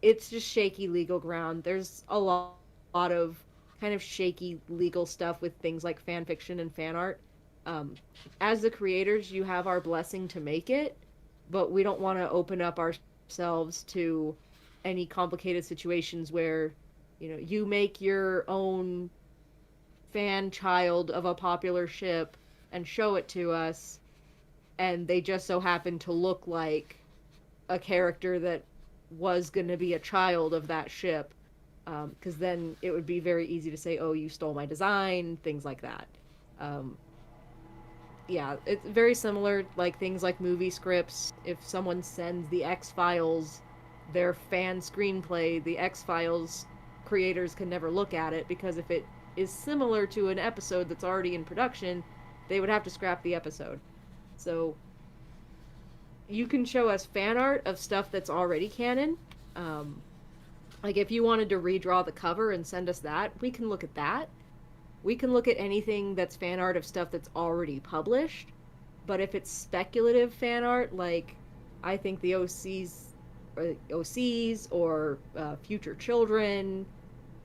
S2: it's just shaky legal ground. There's a lot of kind of shaky legal stuff with things like fan fiction and fan art. As the creators, you have our blessing to make it, but we don't want to open up ourselves to any complicated situations where, you make your own fan child of a popular ship and show it to us, and they just so happen to look like a character that was going to be a child of that ship, because then it would be very easy to say, oh, you stole my design, things like that. Yeah, it's very similar, like things like movie scripts. If someone sends the X-Files their fan screenplay, the X-Files creators can never look at it, because if it is similar to an episode that's already in production, they would have to scrap the episode. So you can show us fan art of stuff that's already canon. Like, if you wanted to redraw the cover and send us that, we can look at that. We can look at anything that's fan art of stuff that's already published. But if it's speculative fan art, like, I think the OCs or future children,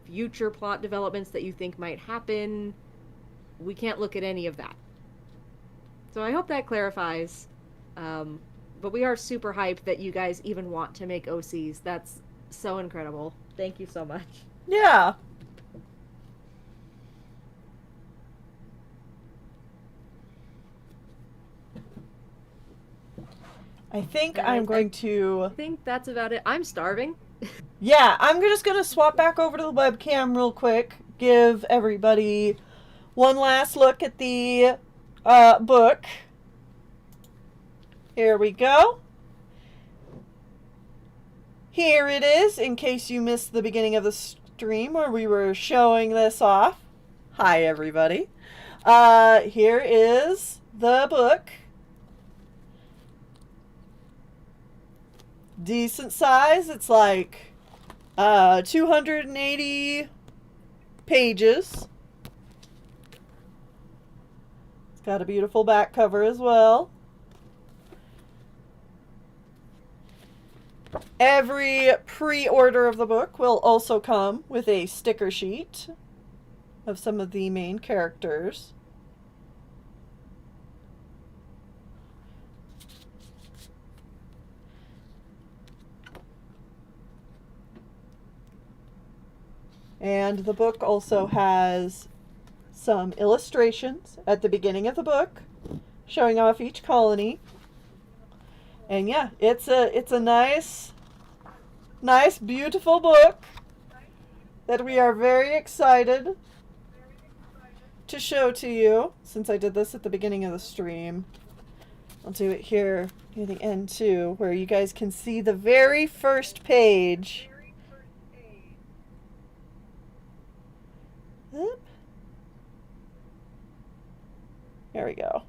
S2: future plot developments that you think might happen, we can't look at any of that. So I hope that clarifies. But we are super hyped that you guys even want to make OCs. That's so incredible. Thank you so much.
S1: Yeah. I think
S2: And
S1: I'm going to...
S2: I think that's about it. I'm starving.
S1: Yeah, I'm just going to swap back over to the webcam real quick. Give everybody one last look at the book. Here we go. Here it is, in case you missed the beginning of the stream where we were showing this off. Hi, everybody. Here is the book. decent size. It's like 280 pages. It's got a beautiful back cover as well. Every pre-order of the book will also come with a sticker sheet of some of the main characters. And the book also has some illustrations at the beginning of the book showing off each colony. And yeah, it's a nice, beautiful book that we are very excited to show to you. Since I did this at the beginning of the stream, I'll do it here near the end too, where you guys can see the very first page. Oop. There we go.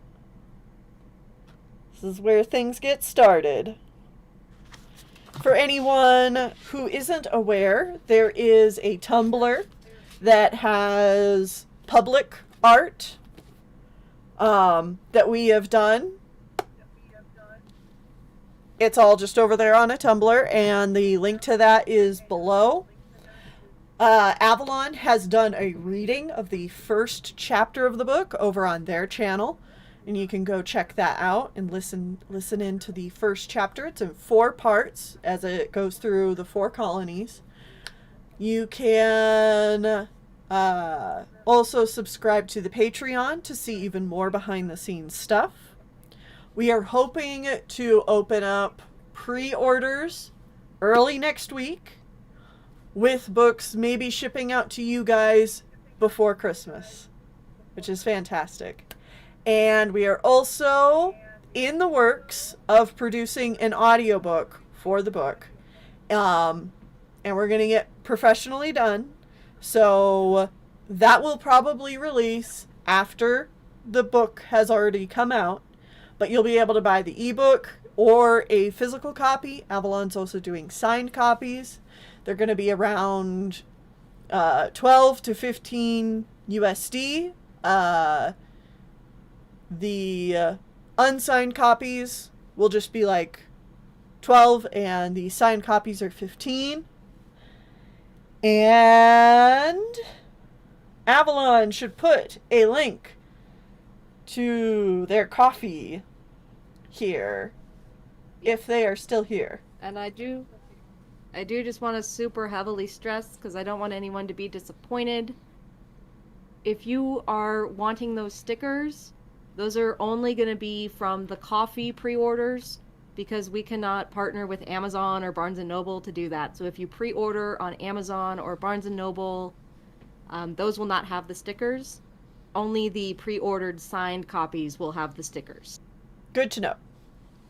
S1: This is where things get started. For anyone who isn't aware, there is a Tumblr that has public art that we have done. It's all just over there on a Tumblr, and the link to that is below. Avalon has done a reading of the first chapter of the book over on their channel, and you can go check that out and listen into the first chapter. It's in 4 parts as it goes through the 4 colonies. You can also subscribe to the Patreon to see even more behind the scenes stuff. We are hoping to open up pre-orders early next week, with books maybe shipping out to you guys before Christmas, which is fantastic. And we are also in the works of producing an audiobook for the book. And we're going to get professionally done. So that will probably release after the book has already come out. But you'll be able to buy the ebook or a physical copy. Avalon's also doing signed copies. They're going to be around 12 to 15 USD. The unsigned copies will just be like 12, and the signed copies are 15. And Avalon should put a link to their coffee here, if they are still here.
S2: And I do just want to super heavily stress, because I don't want anyone to be disappointed. If you are wanting those stickers, those are only going to be from the coffee pre-orders, because we cannot partner with Amazon or Barnes & Noble to do that. So if you pre-order on Amazon or Barnes & Noble, those will not have the stickers. Only the pre-ordered signed copies will have the stickers.
S1: Good to know.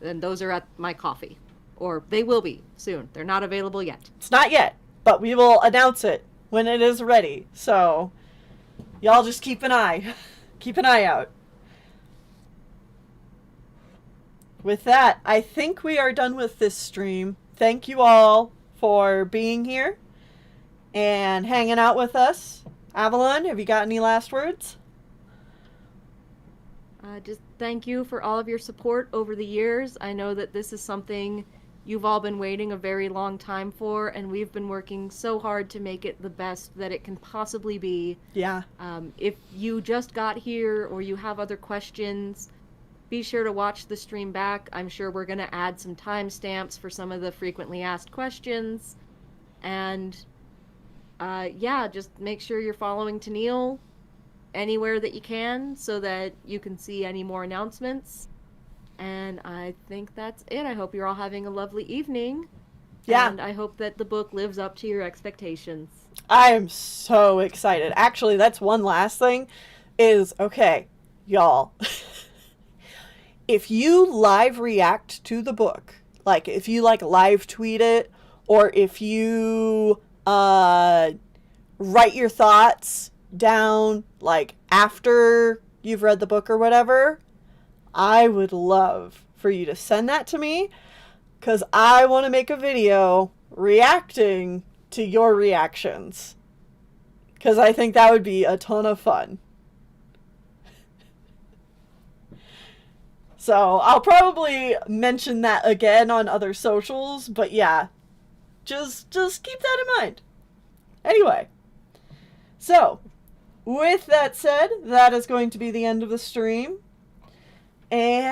S2: And those are at my coffee. Or they will be soon. They're not available yet.
S1: It's not yet, but we will announce it when it is ready. So y'all just keep an eye out. With that, I think we are done with this stream. Thank you all for being here and hanging out with us. Avalon, have you got any last words?
S2: Just thank you for all of your support over the years. I know that this is something you've all been waiting a very long time for, and we've been working so hard to make it the best that it can possibly be.
S1: Yeah.
S2: If you just got here or you have other questions, be sure to watch the stream back. I'm sure we're going to add some timestamps for some of the frequently asked questions. And yeah, just make sure you're following Tennille anywhere that you can so that you can see any more announcements. And I think that's it. I hope you're all having a lovely evening.
S1: Yeah.
S2: And I hope that the book lives up to your expectations.
S1: I am so excited. Actually, that's one last thing is, okay, y'all. If you live react to the book, like if you like live tweet it, or if you write your thoughts down like after you've read the book or whatever, I would love for you to send that to me. because I want to make a video reacting to your reactions. Because I think that would be a ton of fun. So I'll probably mention that again on other socials, but yeah, just keep that in mind. Anyway, so with that said, that is going to be the end of the stream. And